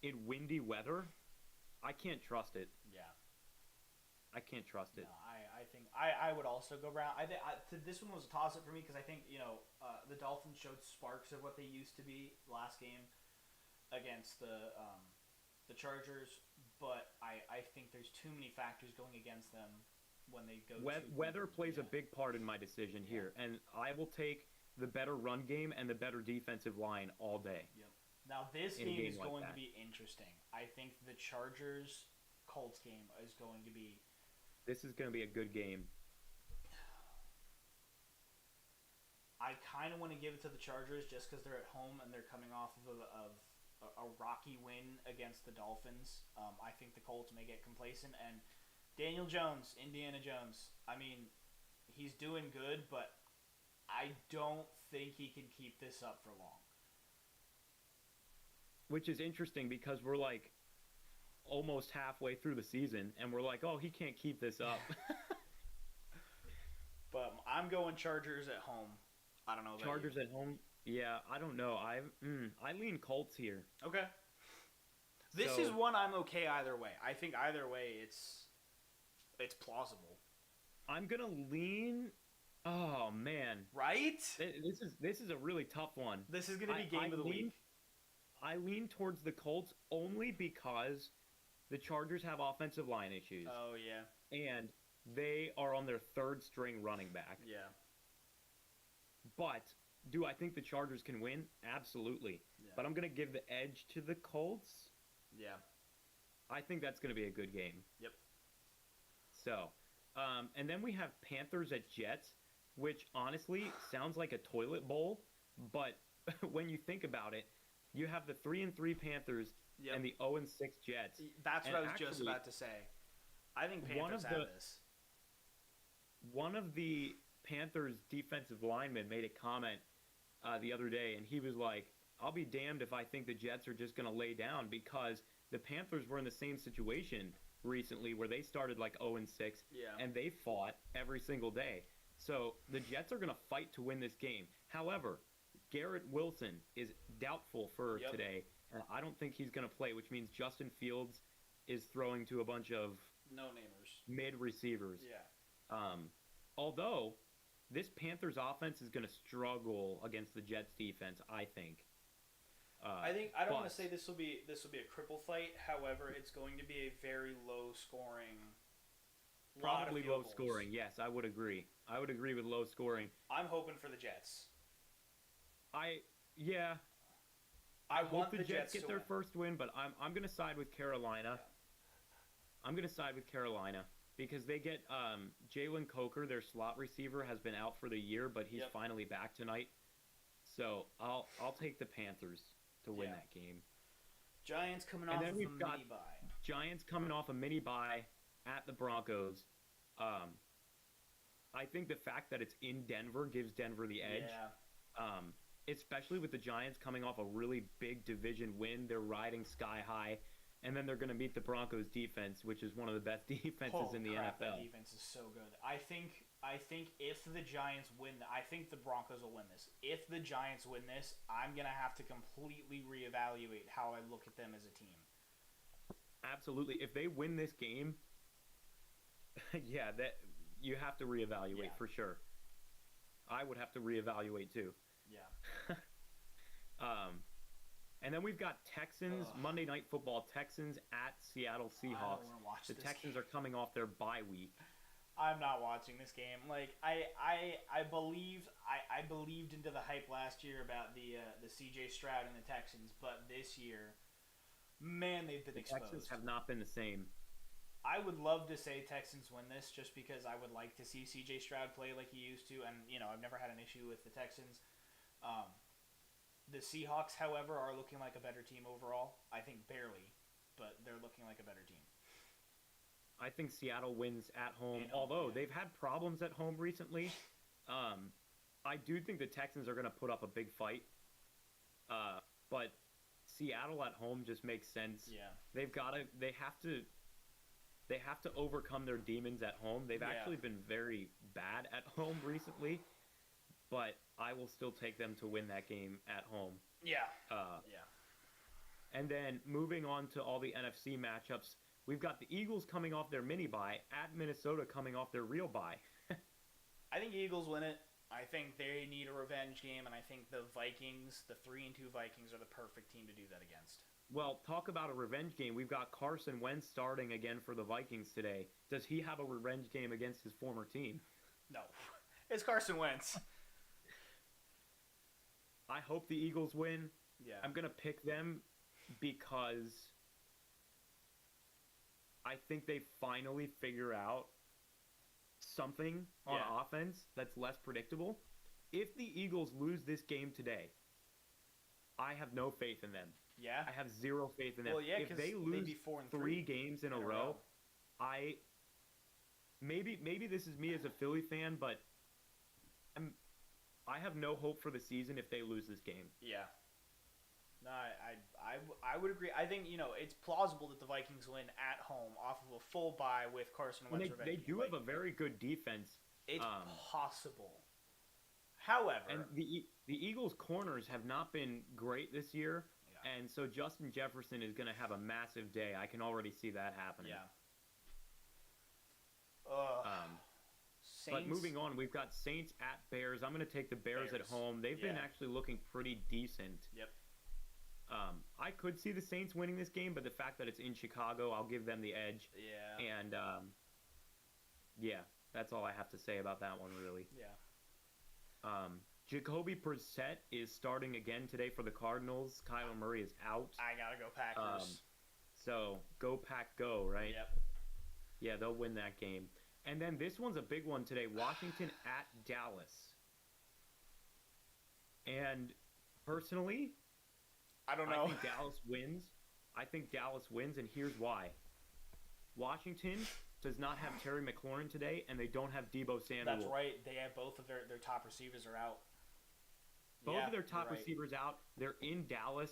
in windy weather, I can't trust it. Yeah. I can't trust it. No, I think I would also go Brown. This one was a toss up for me because I think the Dolphins showed sparks of what they used to be last game against the Chargers, but I think there's too many factors going against them when they go Weather to plays a yeah. big part in my decision here, and I will take the better run game and the better defensive line all day. Yep. Now this In a game game is like going to that. be interesting. I think the Chargers Colts game is going to be. This is going to be a good game. I kind of want to give it to the Chargers just because they're at home and they're coming off of a rocky win against the Dolphins. I think the Colts may get complacent, and Daniel Jones, Indiana Jones. I mean, he's doing good, but I don't think he can keep this up for long. Which is interesting because we're like almost halfway through the season, and we're like, oh, he can't keep this up. But I'm going Chargers at home. I don't know about Chargers you. at home. Yeah, I don't know. I lean Colts here. Okay. This So- is one I'm okay either way. I think either way it's plausible. I'm gonna lean. Oh man, Right? this is a really tough one. This is going to be game of the week. I lean towards the Colts only because the Chargers have offensive line issues, Oh yeah. and they are on their third string running back. Yeah. But do I think the Chargers can win? Absolutely. Yeah. But I'm gonna give the edge to the Colts. Yeah. I think that's gonna be a good game. Yep. So, and then we have Panthers at Jets, which honestly sounds like a toilet bowl, but when you think about it, you have the 3-3 Panthers Yep. and the 0-6 Jets. That's what and I was just actually, about to say. I think one Panthers of have the- this. One of the Panthers defensive linemen made a comment the other day, and he was like, I'll be damned if I think the Jets are just going to lay down, because the Panthers were in the same situation recently where they started like 0-6 Yeah. and they fought every single day. So the Jets are going to fight to win this game. However, Garrett Wilson is doubtful for Yep. today, and I don't think he's going to play, which means Justin Fields is throwing to a bunch of No namers. mid receivers. Yeah. Although this Panthers offense is going to struggle against the Jets defense, I think. I don't want but to say this will be a cripple fight. However, it's going to be a very low scoring. Lot of probably field low goals. scoring. Yes, I would agree. I would agree with low scoring. I'm hoping for the Jets. Yeah. I hope want the the Jets Jets get to their win. first win, but I'm going to side with Carolina. Yeah. I'm going to side with Carolina because they get Jalen Coker, their slot receiver, has been out for the year, but he's Yep. finally back tonight. So I'll take the Panthers to win Yeah. that game. Giants coming And off then of a we've got- mini bye. Giants coming off a mini bye at the Broncos. I think the fact that it's in Denver gives Denver the edge. Yeah. Especially with the Giants coming off a really big division win. They're riding sky high. And then they're going to meet the Broncos defense, which is one of the best defenses in the crap, NFL. That defense is so good. I think if the Giants win, I think the Broncos will win this. If the Giants win this, I'm gonna have to completely reevaluate how I look at them as a team. Absolutely. If they win this game, yeah, that you have to reevaluate Yeah. for sure. I would have to reevaluate too. Yeah. And then we've got Texans, Ugh. Monday Night Football, Texans at Seattle I Seahawks. don't want to watch The this Texans game. are coming off their bye week. I'm not watching this game. Like I believed into the hype last year about the CJ Stroud and the Texans, but this year, man, they've been The exposed. Texans have not been the same. I would love to say Texans win this just because I would like to see CJ Stroud play like he used to, and I've never had an issue with the Texans. The Seahawks, however, are looking like a better team overall. I think barely, but they're looking like a better team. I think Seattle wins at home, At home, although yeah. they've had problems at home recently. I do think the Texans are going to put up a big fight. But Seattle at home just makes sense. Yeah. They have to overcome their demons at home. They've Yeah. actually been very bad at home recently, but I will still take them to win that game at home. Yeah. Uh, Yeah. And then moving on to all the NFC matchups, we've got the Eagles coming off their mini bye at Minnesota coming off their real bye. I think Eagles win it. I think they need a revenge game, and I think the Vikings, the 3-2 Vikings, are the perfect team to do that against. Well, talk about a revenge game. We've got Carson Wentz starting again for the Vikings today. Does he have a revenge game against his former team? No, it's Carson Wentz. I hope the Eagles win. Yeah. I'm going to pick them because I think they finally figure out something on Yeah. offense that's less predictable. If the Eagles lose this game today, I have no faith in them. Yeah. I have zero faith in them. Well, yeah, if 'cause they they'd lose be 4-3 three games in a row, I maybe this is me as a Philly fan, but I have no hope for the season if they lose this game. Yeah. No, I would agree. I think, it's plausible that the Vikings win at home off of a full bye with Carson And Wentz they revenge. do have a very good defense. It's possible. However, And the Eagles' corners have not been great this year, yeah. and so Justin Jefferson is going to have a massive day. I can already see that happening. Yeah. But Saints, moving on, we've got Saints at Bears. I'm going to take the Bears at Bears. home. They've been Yeah. actually looking pretty decent. Yep. I could see the Saints winning this game, but the fact that it's in Chicago, I'll give them the edge. Yeah. And yeah, that's all I have to say about that one, really. Yeah. Jacoby Brissett is starting again today for the Cardinals. Kyler Murray is out. I gotta go Packers. So go Pack go, right? Yep. Yeah, they'll win that game. And then this one's a big one today. Washington at Dallas. And personally, I don't know. I think Dallas wins. I think Dallas wins, and here's why. Washington does not have Terry McLaurin today, and they don't have Deebo Samuel. That's right. They have both of their top receivers are out. Both of their you're top right. receivers out. They're in Dallas.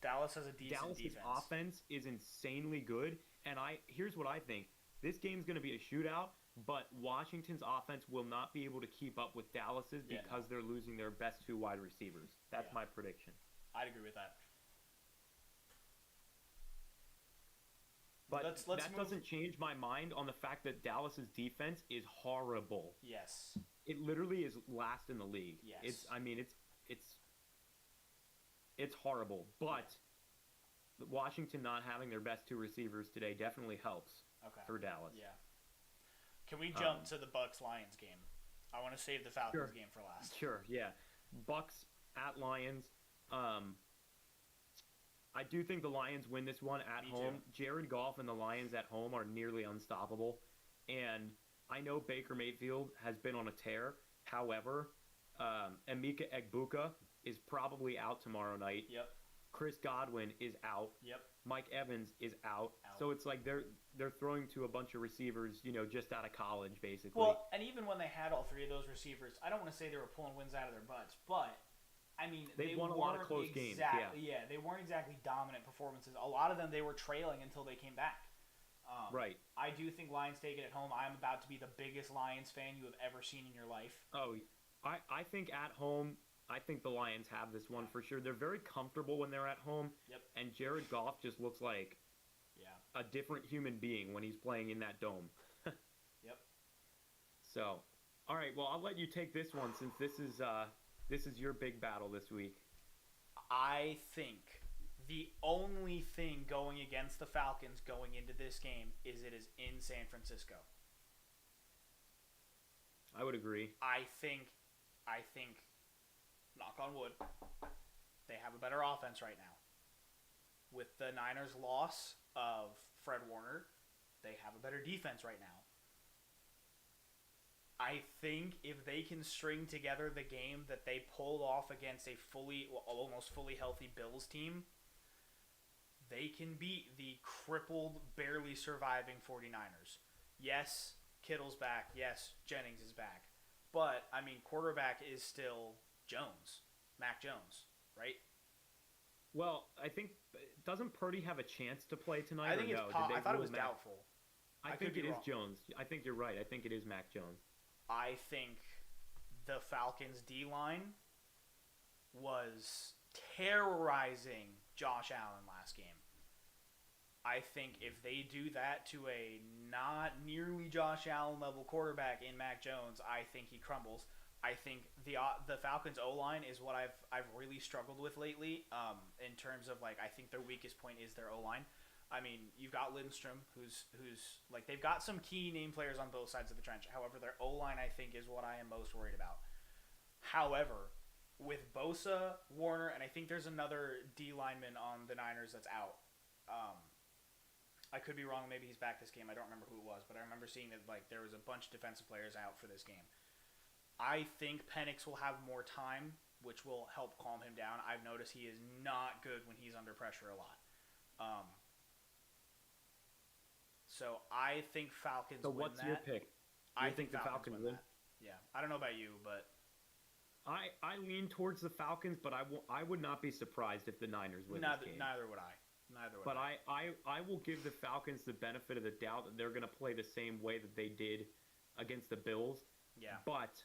Dallas has a decent Dallas's defense. offense is insanely good, and here's what I think. This game's going to be a shootout, but Washington's offense will not be able to keep up with Dallas's Yeah, because they're losing their best two wide receivers. That's Yeah. my prediction. I'd agree with that. But Let's that move. doesn't change my mind on the fact that Dallas's defense is horrible. Yes. It literally is last in the league. Yes. It's horrible. But Washington not having their best two receivers today definitely helps Okay. for Dallas. Yeah. Can we jump to the Bucks-Lions game? I want to save the Falcons Sure. game for last. Sure, yeah. Bucks at Lions. I do think the Lions win this one at Me home. too. Jared Goff and the Lions at home are nearly unstoppable. And I know Baker Mayfield has been on a tear. However, Emeka Egbuka is probably out tomorrow night. Yep. Chris Godwin is out. Yep. Mike Evans is out. Out. So it's like they're throwing to a bunch of receivers, just out of college, basically. Well, and even when they had all three of those receivers, I don't want to say they were pulling wins out of their butts, but I mean, They won a lot of close games, Yeah, they weren't exactly dominant performances. A lot of them they were trailing until they came back. Right. I do think Lions take it at home. I'm about to be the biggest Lions fan you have ever seen in your life. Oh, I think at home, I think the Lions have this one for sure. They're very comfortable when they're at home. Yep. And Jared Goff just looks like Yeah. a different human being when he's playing in that dome. Yep. So, all right. Well, I'll let you take this one since this is your big battle this week. I think the only thing going against the Falcons going into this game is it is in San Francisco. I would agree. I think, knock on wood, they have a better offense right now. With the Niners' loss of Fred Warner, they have a better defense right now. I think if they can string together the game that they pulled off against a almost fully healthy Bills team, they can beat the crippled, barely surviving 49ers. Yes, Kittle's back. Yes, Jennings is back. But, I mean, quarterback is still Jones. Mac Jones, right? Well, I think doesn't Purdy have a chance to play tonight? I think or it's no? Did they I thought it rule was Mac? doubtful. I I think could it be is wrong. Jones. I think you're right. I think it is Mac Jones. I think the Falcons' D-line was terrorizing Josh Allen last game. I think if they do that to a not nearly Josh Allen level quarterback in Mac Jones, I think he crumbles. I think the Falcons O line is what I've really struggled with lately. In terms of like, I think their weakest point is their O line. I mean, you've got Lindstrom, who's like, they've got some key name players on both sides of the trench. However, their O line, I think, is what I am most worried about. However, with Bosa, Warner, and I think there's another D lineman on the Niners that's out. I could be wrong. Maybe he's back this game. I don't remember who it was, but I remember seeing that like there was a bunch of defensive players out for this game. I think Penix will have more time, which will help calm him down. I've noticed he is not good when he's under pressure a lot. So I think Falcons So win what's that. your pick? I You think the Falcons win? that. Yeah. I don't know about you, but I lean towards the Falcons, but I would not be surprised if the Niners win this game. neither would I. Neither would But I. I will give the Falcons the benefit of the doubt that they're going to play the same way that they did against the Bills. Yeah. But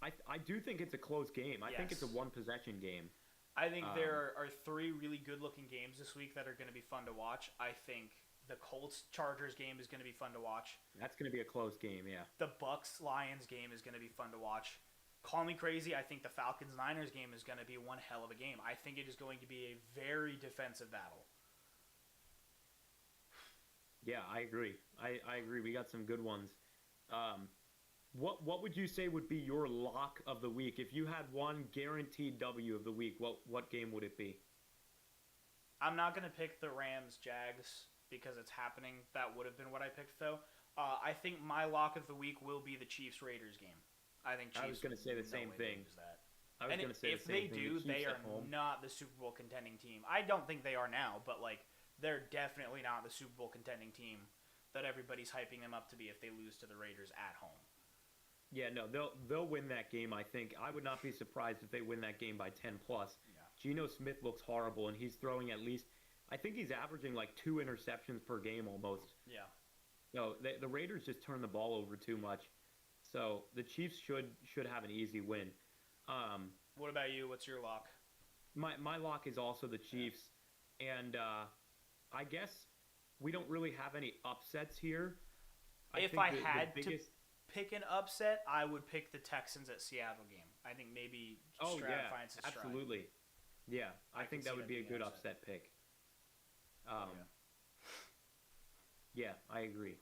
I do think it's a close game. I think it's a Yes. one-possession game. I think there are three really good-looking games this week that are going to be fun to watch. I think the Colts-Chargers game is going to be fun to watch. That's going to be a close game, yeah. The Bucks-Lions game is going to be fun to watch. Call me crazy, I think the Falcons-Niners game is going to be one hell of a game. I think it is going to be a very defensive battle. Yeah, I agree. I agree. We got some good ones. What would you say would be your lock of the week? If you had one guaranteed W of the week, what game would it be? I'm not going to pick the Rams-Jags because it's happening. That would have been what I picked, though. I think my lock of the week will be the Chiefs-Raiders game. I think Chiefs. I was going to say the same thing. I was And going to say if the same they thing. do, The they Chiefs are at home. not the Super Bowl contending team. I don't think they are now, but like they're definitely not the Super Bowl contending team that everybody's hyping them up to be if they lose to the Raiders at home. Yeah, no, they'll win that game. I think I would not be surprised if they win that game by 10 plus. Yeah. Geno Smith looks horrible, and he's throwing at least. I think he's averaging like 2 interceptions per game almost. Yeah. No, the Raiders just turn the ball over too much, so the Chiefs should have an easy win. What about you? What's your lock? My lock is also the Chiefs, and I guess we don't really have any upsets here. If think I the had biggest, to pick an upset, I would pick the Texans at Seattle game. I think maybe Stroud finds his stride. absolutely, yeah, I think can see that would that be a being good an upset pick. Yeah. Yeah, I agree.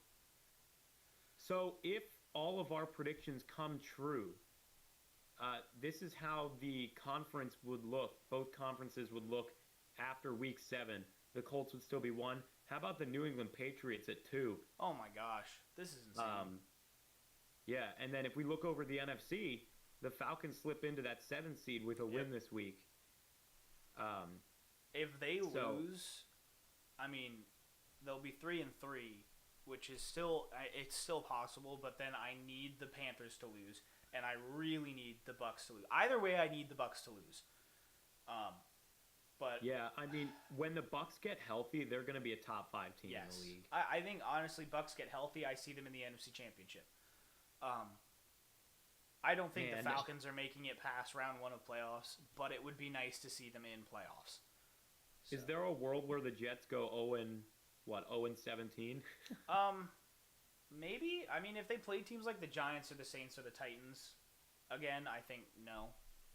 So if all of our predictions come true, this is how the conference would look. Both conferences would look after week 7. The Colts would still be 1. How about the New England Patriots at 2? Oh my gosh, this is insane. Yeah, and then if we look over the NFC, the Falcons slip into that 7th seed with a win this week. If they lose, I mean, they'll be 3-3, which is still possible. But then I need the Panthers to lose, and I really need the Bucks to lose. Either way, I need the Bucks to lose. But yeah, I mean, when the Bucks get healthy, they're going to be a top 5 team in the league. I think honestly, Bucks get healthy, I see them in the NFC Championship. I don't think the Falcons are making it past round 1 of playoffs, but it would be nice to see them in playoffs. So. Is there a world where the Jets go 0-17? Maybe. I mean, if they play teams like the Giants or the Saints or the Titans, again, I think no.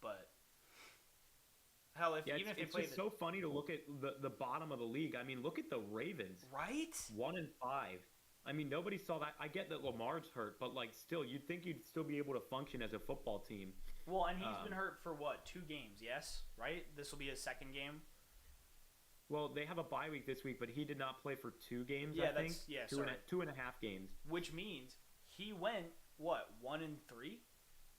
But hell, if it's just so funny to look at the bottom of the league. I mean, look at the Ravens. Right? 1-5. I mean, nobody saw that. I get that Lamar's hurt, but like, still, you'd think you'd still be able to function as a football team. Well, and he's been hurt for what, 2 games? Yes, right. This will be his 2nd game. Well, they have a bye week this week, but he did not play for 2 games. Yeah, I think. Two and a half games. Which means he went 1-3,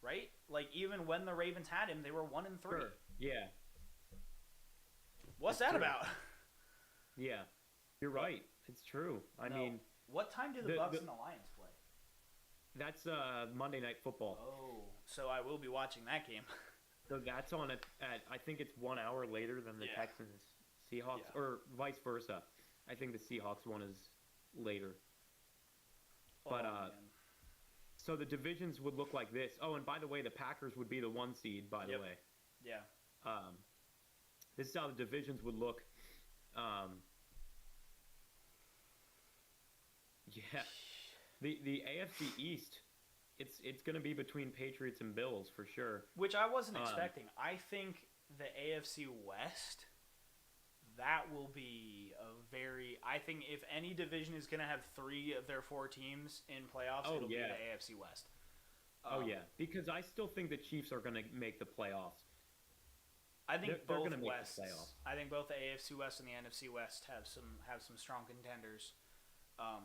right? Like even when the Ravens had him, they were 1-3. Sure. Yeah. What's that about? Yeah, you're right. It's true. I mean, what time do the Bucks and the Lions play? That's Monday Night Football. Oh, so I will be watching that game. So that's on at I think it's 1 hour later than the Texans Seahawks, or vice versa. I think the Seahawks one is later. But so the divisions would look like this. Oh, and by the way, the Packers would be the 1 seed. By the way. Yeah. This is how the divisions would look. Yeah. The AFC East it's going to be between Patriots and Bills for sure. Which I wasn't Um, expecting. I think the AFC West, that will be a very. I think if any division is going to have 3 of their 4 teams in playoffs, Oh, it'll be yeah. the AFC West. Oh yeah, because I still think the Chiefs are going to make the playoffs. I think They're both gonna make the Wests. playoffs. I think both the AFC West and the NFC West have some strong contenders.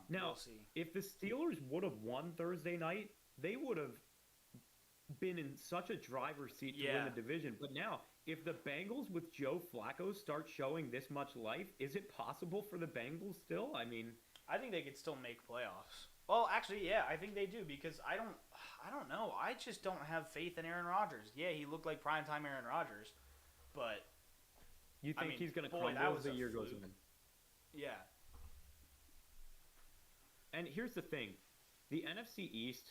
Now, We'll see. if the Steelers would have won Thursday night, they would have been in such a driver's seat to win Yeah. the division. But now, if the Bengals with Joe Flacco start showing this much life, is it possible for the Bengals still? I mean, I think they could still make playoffs. Well, actually, yeah, I think they do because I don't know. I just don't have faith in Aaron Rodgers. Yeah, he looked like primetime Aaron Rodgers, but you I think mean, he's going to boy, that crumble was as the a year goes fluke. on? yeah, And here's the thing, the NFC East,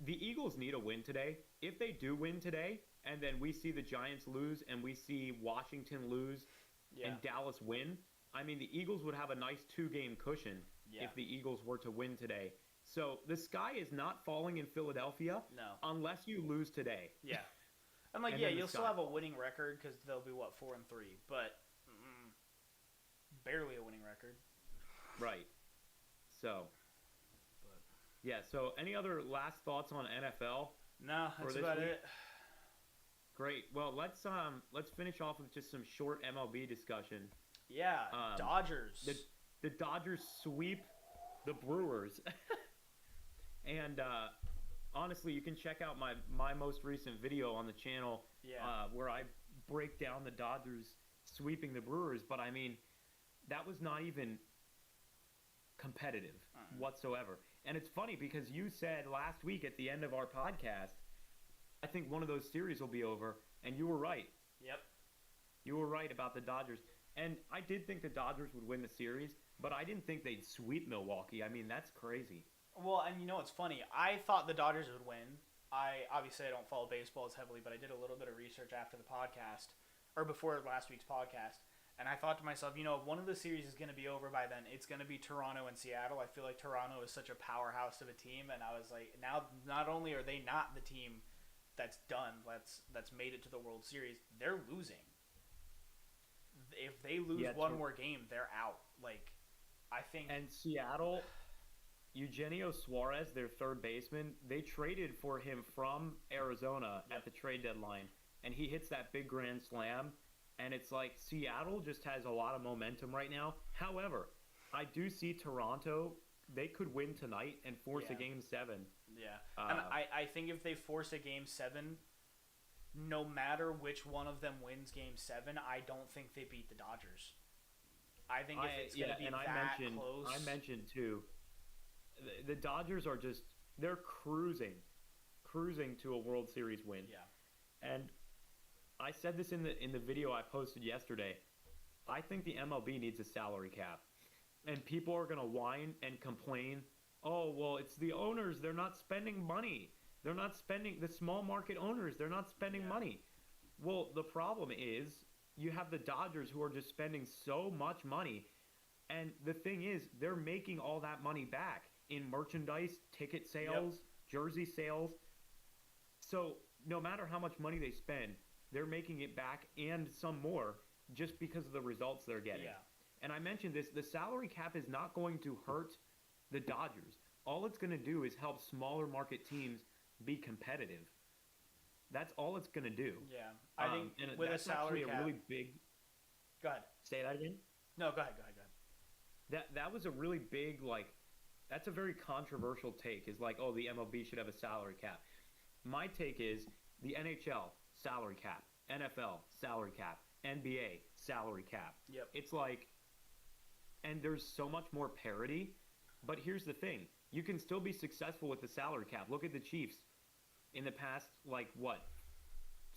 the Eagles need a win today. If they do win today, and then we see the Giants lose, and we see Washington lose, yeah, and Dallas win, I mean, the Eagles would have a nice 2-game cushion yeah. if the Eagles were to win today. So the sky is not falling in Philadelphia No, unless you lose today. yeah. I'm like, And yeah, then the you'll still Sky- have a winning record because they'll be 4-3, but barely a winning record. Right. So, But yeah. So any other last thoughts on NFL? no, that's this about week? it. Great. Well, let's finish off with just some short MLB discussion. Yeah, Dodgers. The Dodgers sweep the Brewers. And honestly, you can check out my most recent video on the channel yeah, where I break down the Dodgers sweeping the Brewers. But I mean, that was not even competitive whatsoever. And it's funny because you said last week at the end of our podcast, I think one of those series will be over, and you were right. yep. You were right about the Dodgers. And I did think the Dodgers would win the series, but I didn't think they'd sweep Milwaukee. I mean, that's crazy. Well, and you know what's funny? I thought the Dodgers would win. I don't follow baseball as heavily, but I did a little bit of research after the podcast, or before last week's podcast, and I thought to myself, you know, if one of the series is going to be over by then, it's going to be Toronto and Seattle. I feel like Toronto is such a powerhouse of a team, and I was like, now not only are they not the team that's done, that's made it to the World Series, they're losing. If they lose Yeah, one more game, they're out. Like, I think. And Seattle, Eugenio Suarez, their third baseman, they traded for him from Arizona Yep. at the trade deadline, and he hits that big grand slam, and it's like Seattle just has a lot of momentum right now. However, I do see Toronto, they could win tonight and force a Yeah. Game 7. Yeah, and Uh, I think if they force a Game 7, no matter which one of them wins Game 7, I don't think they beat the Dodgers. I think if it's going to be and that close, I mentioned too, the Dodgers are just, they're cruising to a World Series win. yeah, And I said this in the video I posted yesterday. I think the MLB needs a salary cap. And people are going to whine and complain, oh, well, it's the owners. They're not spending money. They're not spending, the small market owners, they're not spending Yeah. money. Well, the problem is you have the Dodgers who are just spending so much money. And the thing is, they're making all that money back in merchandise, ticket sales, jersey sales. So no matter how much money they spend, they're making it back and some more just because of the results they're getting. yeah, And I mentioned this, the salary cap is not going to hurt the Dodgers. All it's going to do is help smaller market teams be competitive. That's all it's going to do. yeah. I think and with a that's salary actually cap, a really big. go ahead. Say that again. No, go ahead. That was a really big, like, that's a very controversial take. Is like, oh, the MLB should have a salary cap. My take is the NHL salary cap, NFL salary cap, NBA salary cap. Yep. It's like, and there's so much more parity. But here's the thing: you can still be successful with the salary cap. Look at the Chiefs in the past, like what,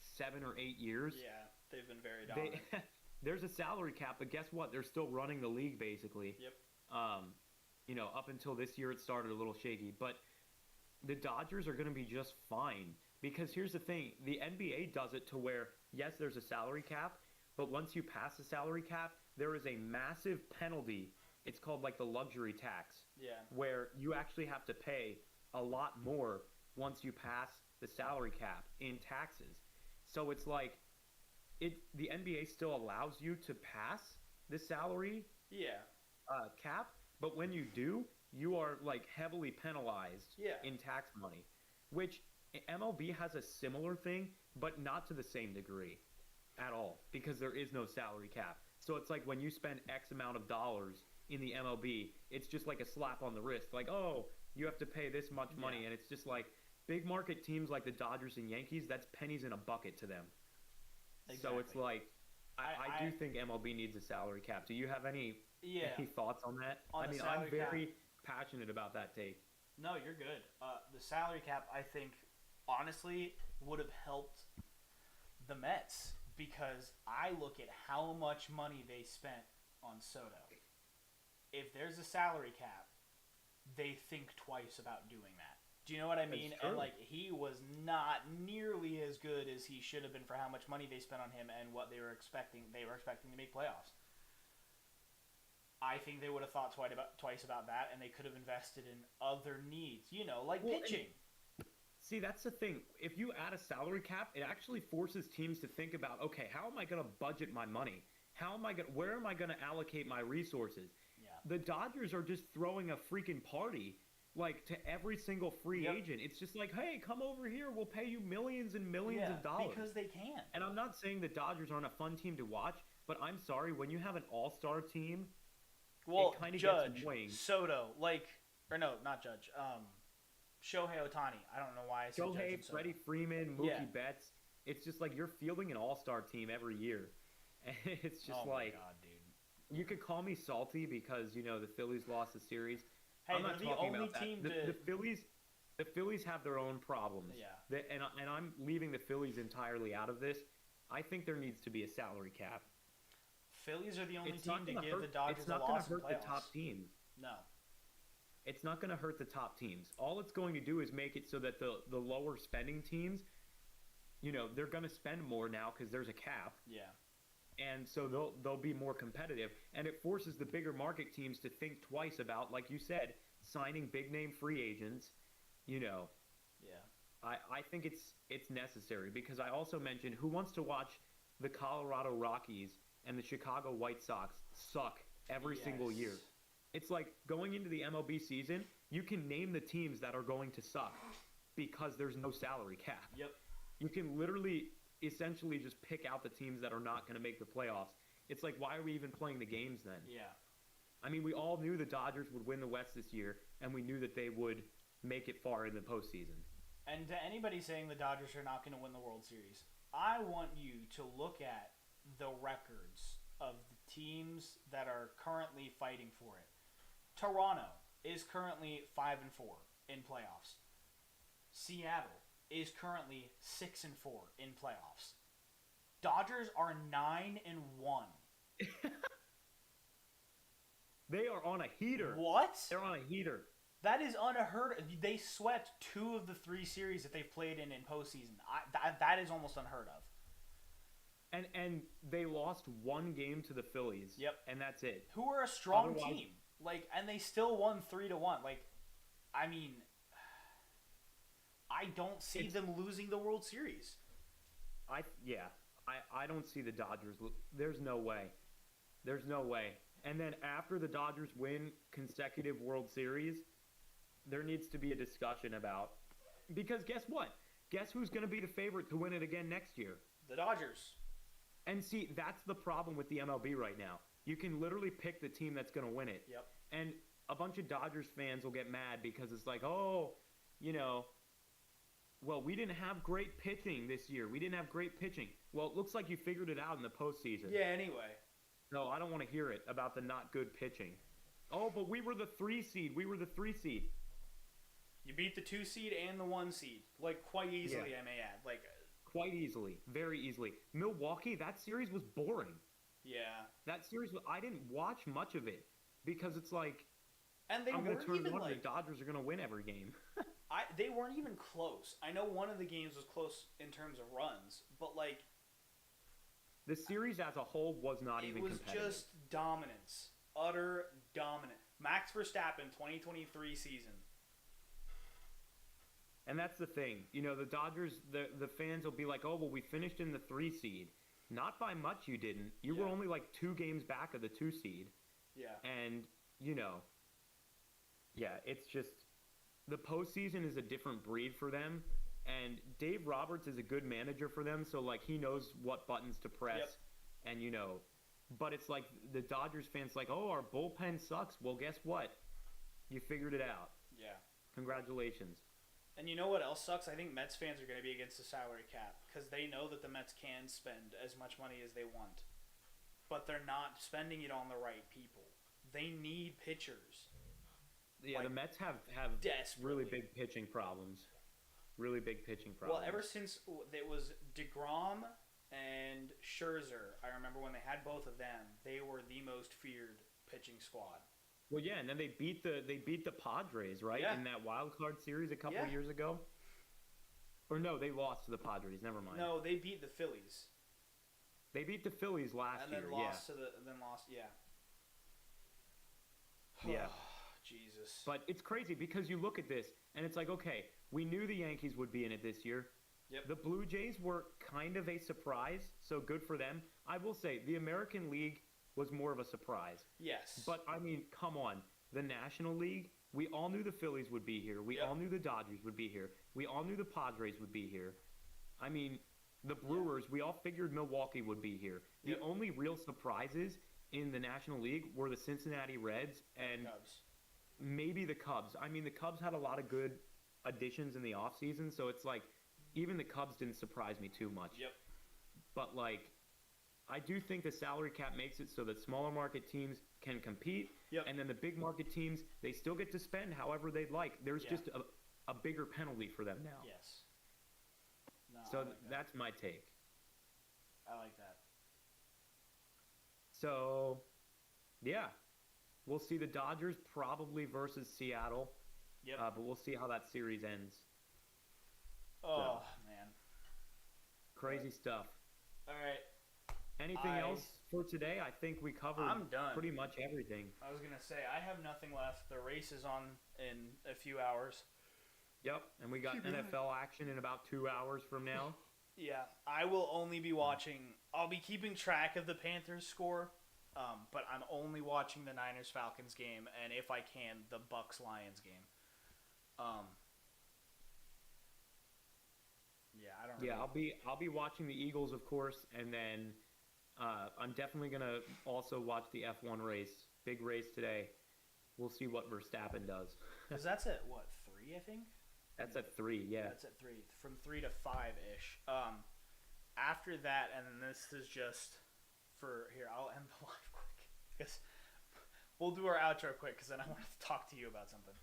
7 or 8 years. Yeah, they've been very dominant. There's a salary cap, but guess what? They're still running the league basically. Yep. You know, up until this year, it started a little shaky, but the Dodgers are going to be just fine because here's the thing: the NBA does it to where yes, there's a salary cap, but once you pass the salary cap, there is a massive penalty. It's called like the luxury tax, Yeah. where you actually have to pay a lot more once you pass the salary cap in taxes. So it's like the NBA still allows you to pass the salary Yeah. cap, but when you do, you are like heavily penalized Yeah. in tax money, which MLB has a similar thing, but not to the same degree at all because there is no salary cap. So it's like when you spend X amount of dollars in the MLB, it's just like a slap on the wrist. Like, oh, you have to pay this much money. Yeah. And it's just like big market teams like the Dodgers and Yankees, that's pennies in a bucket to them. So it's Exactly. like, I do think MLB needs a salary cap. Do you have any Yeah. any thoughts on that? On I the mean, I'm salary cap. very passionate about that take. No, you're good. The salary cap, I think, honestly, would have helped the Mets because I look at how much money they spent on Soto. If there's a salary cap, they think twice about doing that. Do you know what I mean? true. And like he was not nearly as good as he should have been for how much money they spent on him and what they were expecting. They were expecting to make playoffs. I think they would have thought twice about that, and they could have invested in other needs. You know, like Well, pitching. See, that's the thing. If you add a salary cap, it actually forces teams to think about, okay, how am I going to budget my money? Where am I going to allocate my resources? Yeah. The Dodgers are just throwing a freaking party like to every single free Yep. agent. It's just like, hey, come over here. We'll pay you millions and millions of dollars. because they can. And I'm not saying the Dodgers aren't a fun team to watch, but I'm sorry, when you have an all-star team, Well, kinda gets Judge, annoying. Soto, or no, not Judge. Shohei Ohtani. I don't know why I said Judge Shohei, and Soto. Freddie Freeman, Mookie Yeah. Betts, it's just like you're fielding an all-star team every year. And it's just Oh my like, God, dude. you could call me salty because, the Phillies lost the series. Hey, I'm not they're the talking only about team that. to. The Phillies have their own problems. Yeah. And I'm leaving the Phillies entirely out of this. I think there needs to be a salary cap. Phillies are the only It's team not to going to give hurt. the Dodgers It's a not going loss to in hurt the playoffs. top teams. No. It's not going to hurt the top teams. All it's going to do is make it so that the lower spending teams, they're going to spend more now because there's a cap, Yeah. and so they'll be more competitive. And it forces the bigger market teams to think twice about, like you said, signing big name free agents. Yeah. I think it's necessary because I also mentioned who wants to watch the Colorado Rockies and the Chicago White Sox suck every single year. Yes. It's like going into the MLB season, you can name the teams that are going to suck because there's no salary cap. Yep. You can literally essentially just pick out the teams that are not going to make the playoffs. It's like, why are we even playing the games then? Yeah. I mean, we all knew the Dodgers would win the West this year, and we knew that they would make it far in the postseason. And to anybody saying the Dodgers are not going to win the World Series, I want you to look at the records of the teams that are currently fighting for it. Toronto is currently 5-4 in playoffs. Seattle is currently 6-4 in playoffs. Dodgers are 9-1. They are on a heater. What? They're on a heater. That is unheard of. They swept 2 of the 3 series that they've played in postseason. That is almost unheard of. And they lost 1 game to the Phillies. Yep. And that's it. Who are a strong Otherwise- team. And they still won 3-1. I mean, I don't see them losing the World Series. I don't see the Dodgers. There's no way. There's no way. And then after the Dodgers win consecutive World Series, there needs to be a discussion about, because guess what? Guess who's going to be the favorite to win it again next year? The Dodgers. And see, that's the problem with the MLB right now. You can literally pick the team that's going to win it. Yep. And a bunch of Dodgers fans will get mad because it's like, well, we didn't have great pitching this year. We didn't have great pitching. Well, it looks like you figured it out in the postseason. Yeah, anyway. No, I don't want to hear it about the not good pitching. Oh, but we were the 3 seed. We were the 3 seed. You beat the 2 seed and the 1 seed. Quite easily, Yeah. I may add. Quite easily. Very easily. Milwaukee, that series was boring. Yeah. That series, I didn't watch much of it because it's like, And they I'm going weren't to turn even, on, the Dodgers are going to win every game. they weren't even close. I know one of the games was close in terms of runs, but, The series as a whole was not it even was competitive. just dominance. Utter dominance. Max Verstappen, 2023 season. And that's the thing. You know, the Dodgers, the fans will be like, oh, well, we finished in the 3 seed. Not by much you didn't. You were Yeah. only like 2 games back of the 2 seed. Yeah. And, you know, yeah, it's just the postseason is a different breed for them. And Dave Roberts is a good manager for them. So, like, he knows what buttons to press. Yep. And, you know, but it's like the Dodgers fans, like, oh, our bullpen sucks. Well, guess what? You figured it out. Yeah. Congratulations. And you know what else sucks? I think Mets fans are going to be against the salary cap because they know that the Mets can spend as much money as they want, but they're not spending it on the right people. They need pitchers. Yeah, Like, the Mets have desperately. really big pitching problems. Really big pitching problems. Well, ever since it was DeGrom and Scherzer, I remember when they had both of them, they were the most feared pitching squad. Well, yeah, and then they beat the Padres, right? Yeah. In that wild card series a couple Yeah. years ago. Or no, they lost to the Padres. Never mind. No, they beat the Phillies They beat the Phillies last and year. then lost to the then lost. Yeah. Yeah. Jesus. But it's crazy because you look at this and it's like, okay, we knew the Yankees would be in it this year. Yep. The Blue Jays were kind of a surprise, so good for them. I will say the American League was more of a surprise. Yes. But I mean, come on. The National League, we all knew the Phillies would be here. We Yep. all knew the Dodgers would be here. We all knew the Padres would be here. I mean, the Brewers, we all figured Milwaukee would be here. Yep. The only real surprises in the National League were the Cincinnati Reds and Cubs. maybe the Cubs. I mean, the Cubs had a lot of good additions in the offseason, so it's like even the Cubs didn't surprise me too much. Yep. But like I do think the salary cap makes it so that smaller market teams can compete, Yep. and then the big market teams, they still get to spend however they'd like. There's Yeah. just a bigger penalty for them now. Yes. No, So I like that. that's my take. I like that. So, yeah, we'll see the Dodgers probably versus Seattle, Yep. but we'll see how that series ends. Oh man. Crazy stuff. All right. Anything I- else for today? I think we covered I'm done. pretty much everything. I was gonna say I have nothing left. The race is on in a few hours. Yep, and we got NFL action in about 2 hours from now. Yeah, I will only be watching. I'll be keeping track of the Panthers score, but I'm only watching the Niners Falcons game, and if I can, the Bucks Lions game. Yeah, I don't. Yeah, really- I'll be watching the Eagles, of course, and then I'm definitely gonna also watch the F1 race. Big race today. We'll see what Verstappen does. 'Cause that's at what 3, I think. That's at 3, yeah. That's at 3, from 3 to 5 ish. After that, and then this is just for here. I'll end the live quick because we'll do our outro quick because then I want to talk to you about something.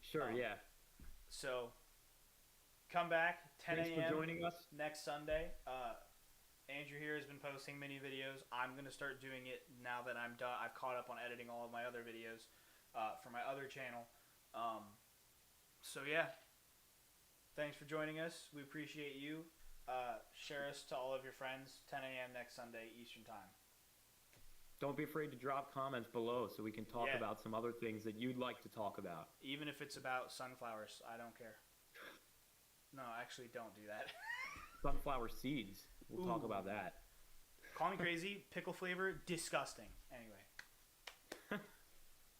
Sure, yeah. So come back 10 Thanks for a.m. joining us. next Sunday. Andrew here has been posting mini videos. I'm gonna start doing it now that I'm done. I've caught up on editing all of my other videos for my other channel. So yeah, thanks for joining us. We appreciate you. Share us to all of your friends. 10 a.m. next Sunday Eastern Time. Don't be afraid to drop comments below so we can talk Yeah. about some other things that you'd like to talk about. Even if it's about sunflowers, I don't care. No, actually, don't do that. Sunflower seeds. We'll talk Ooh. about that. Call me crazy. Pickle flavor, disgusting. Anyway.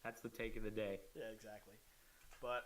That's the take of the day. Yeah, exactly. But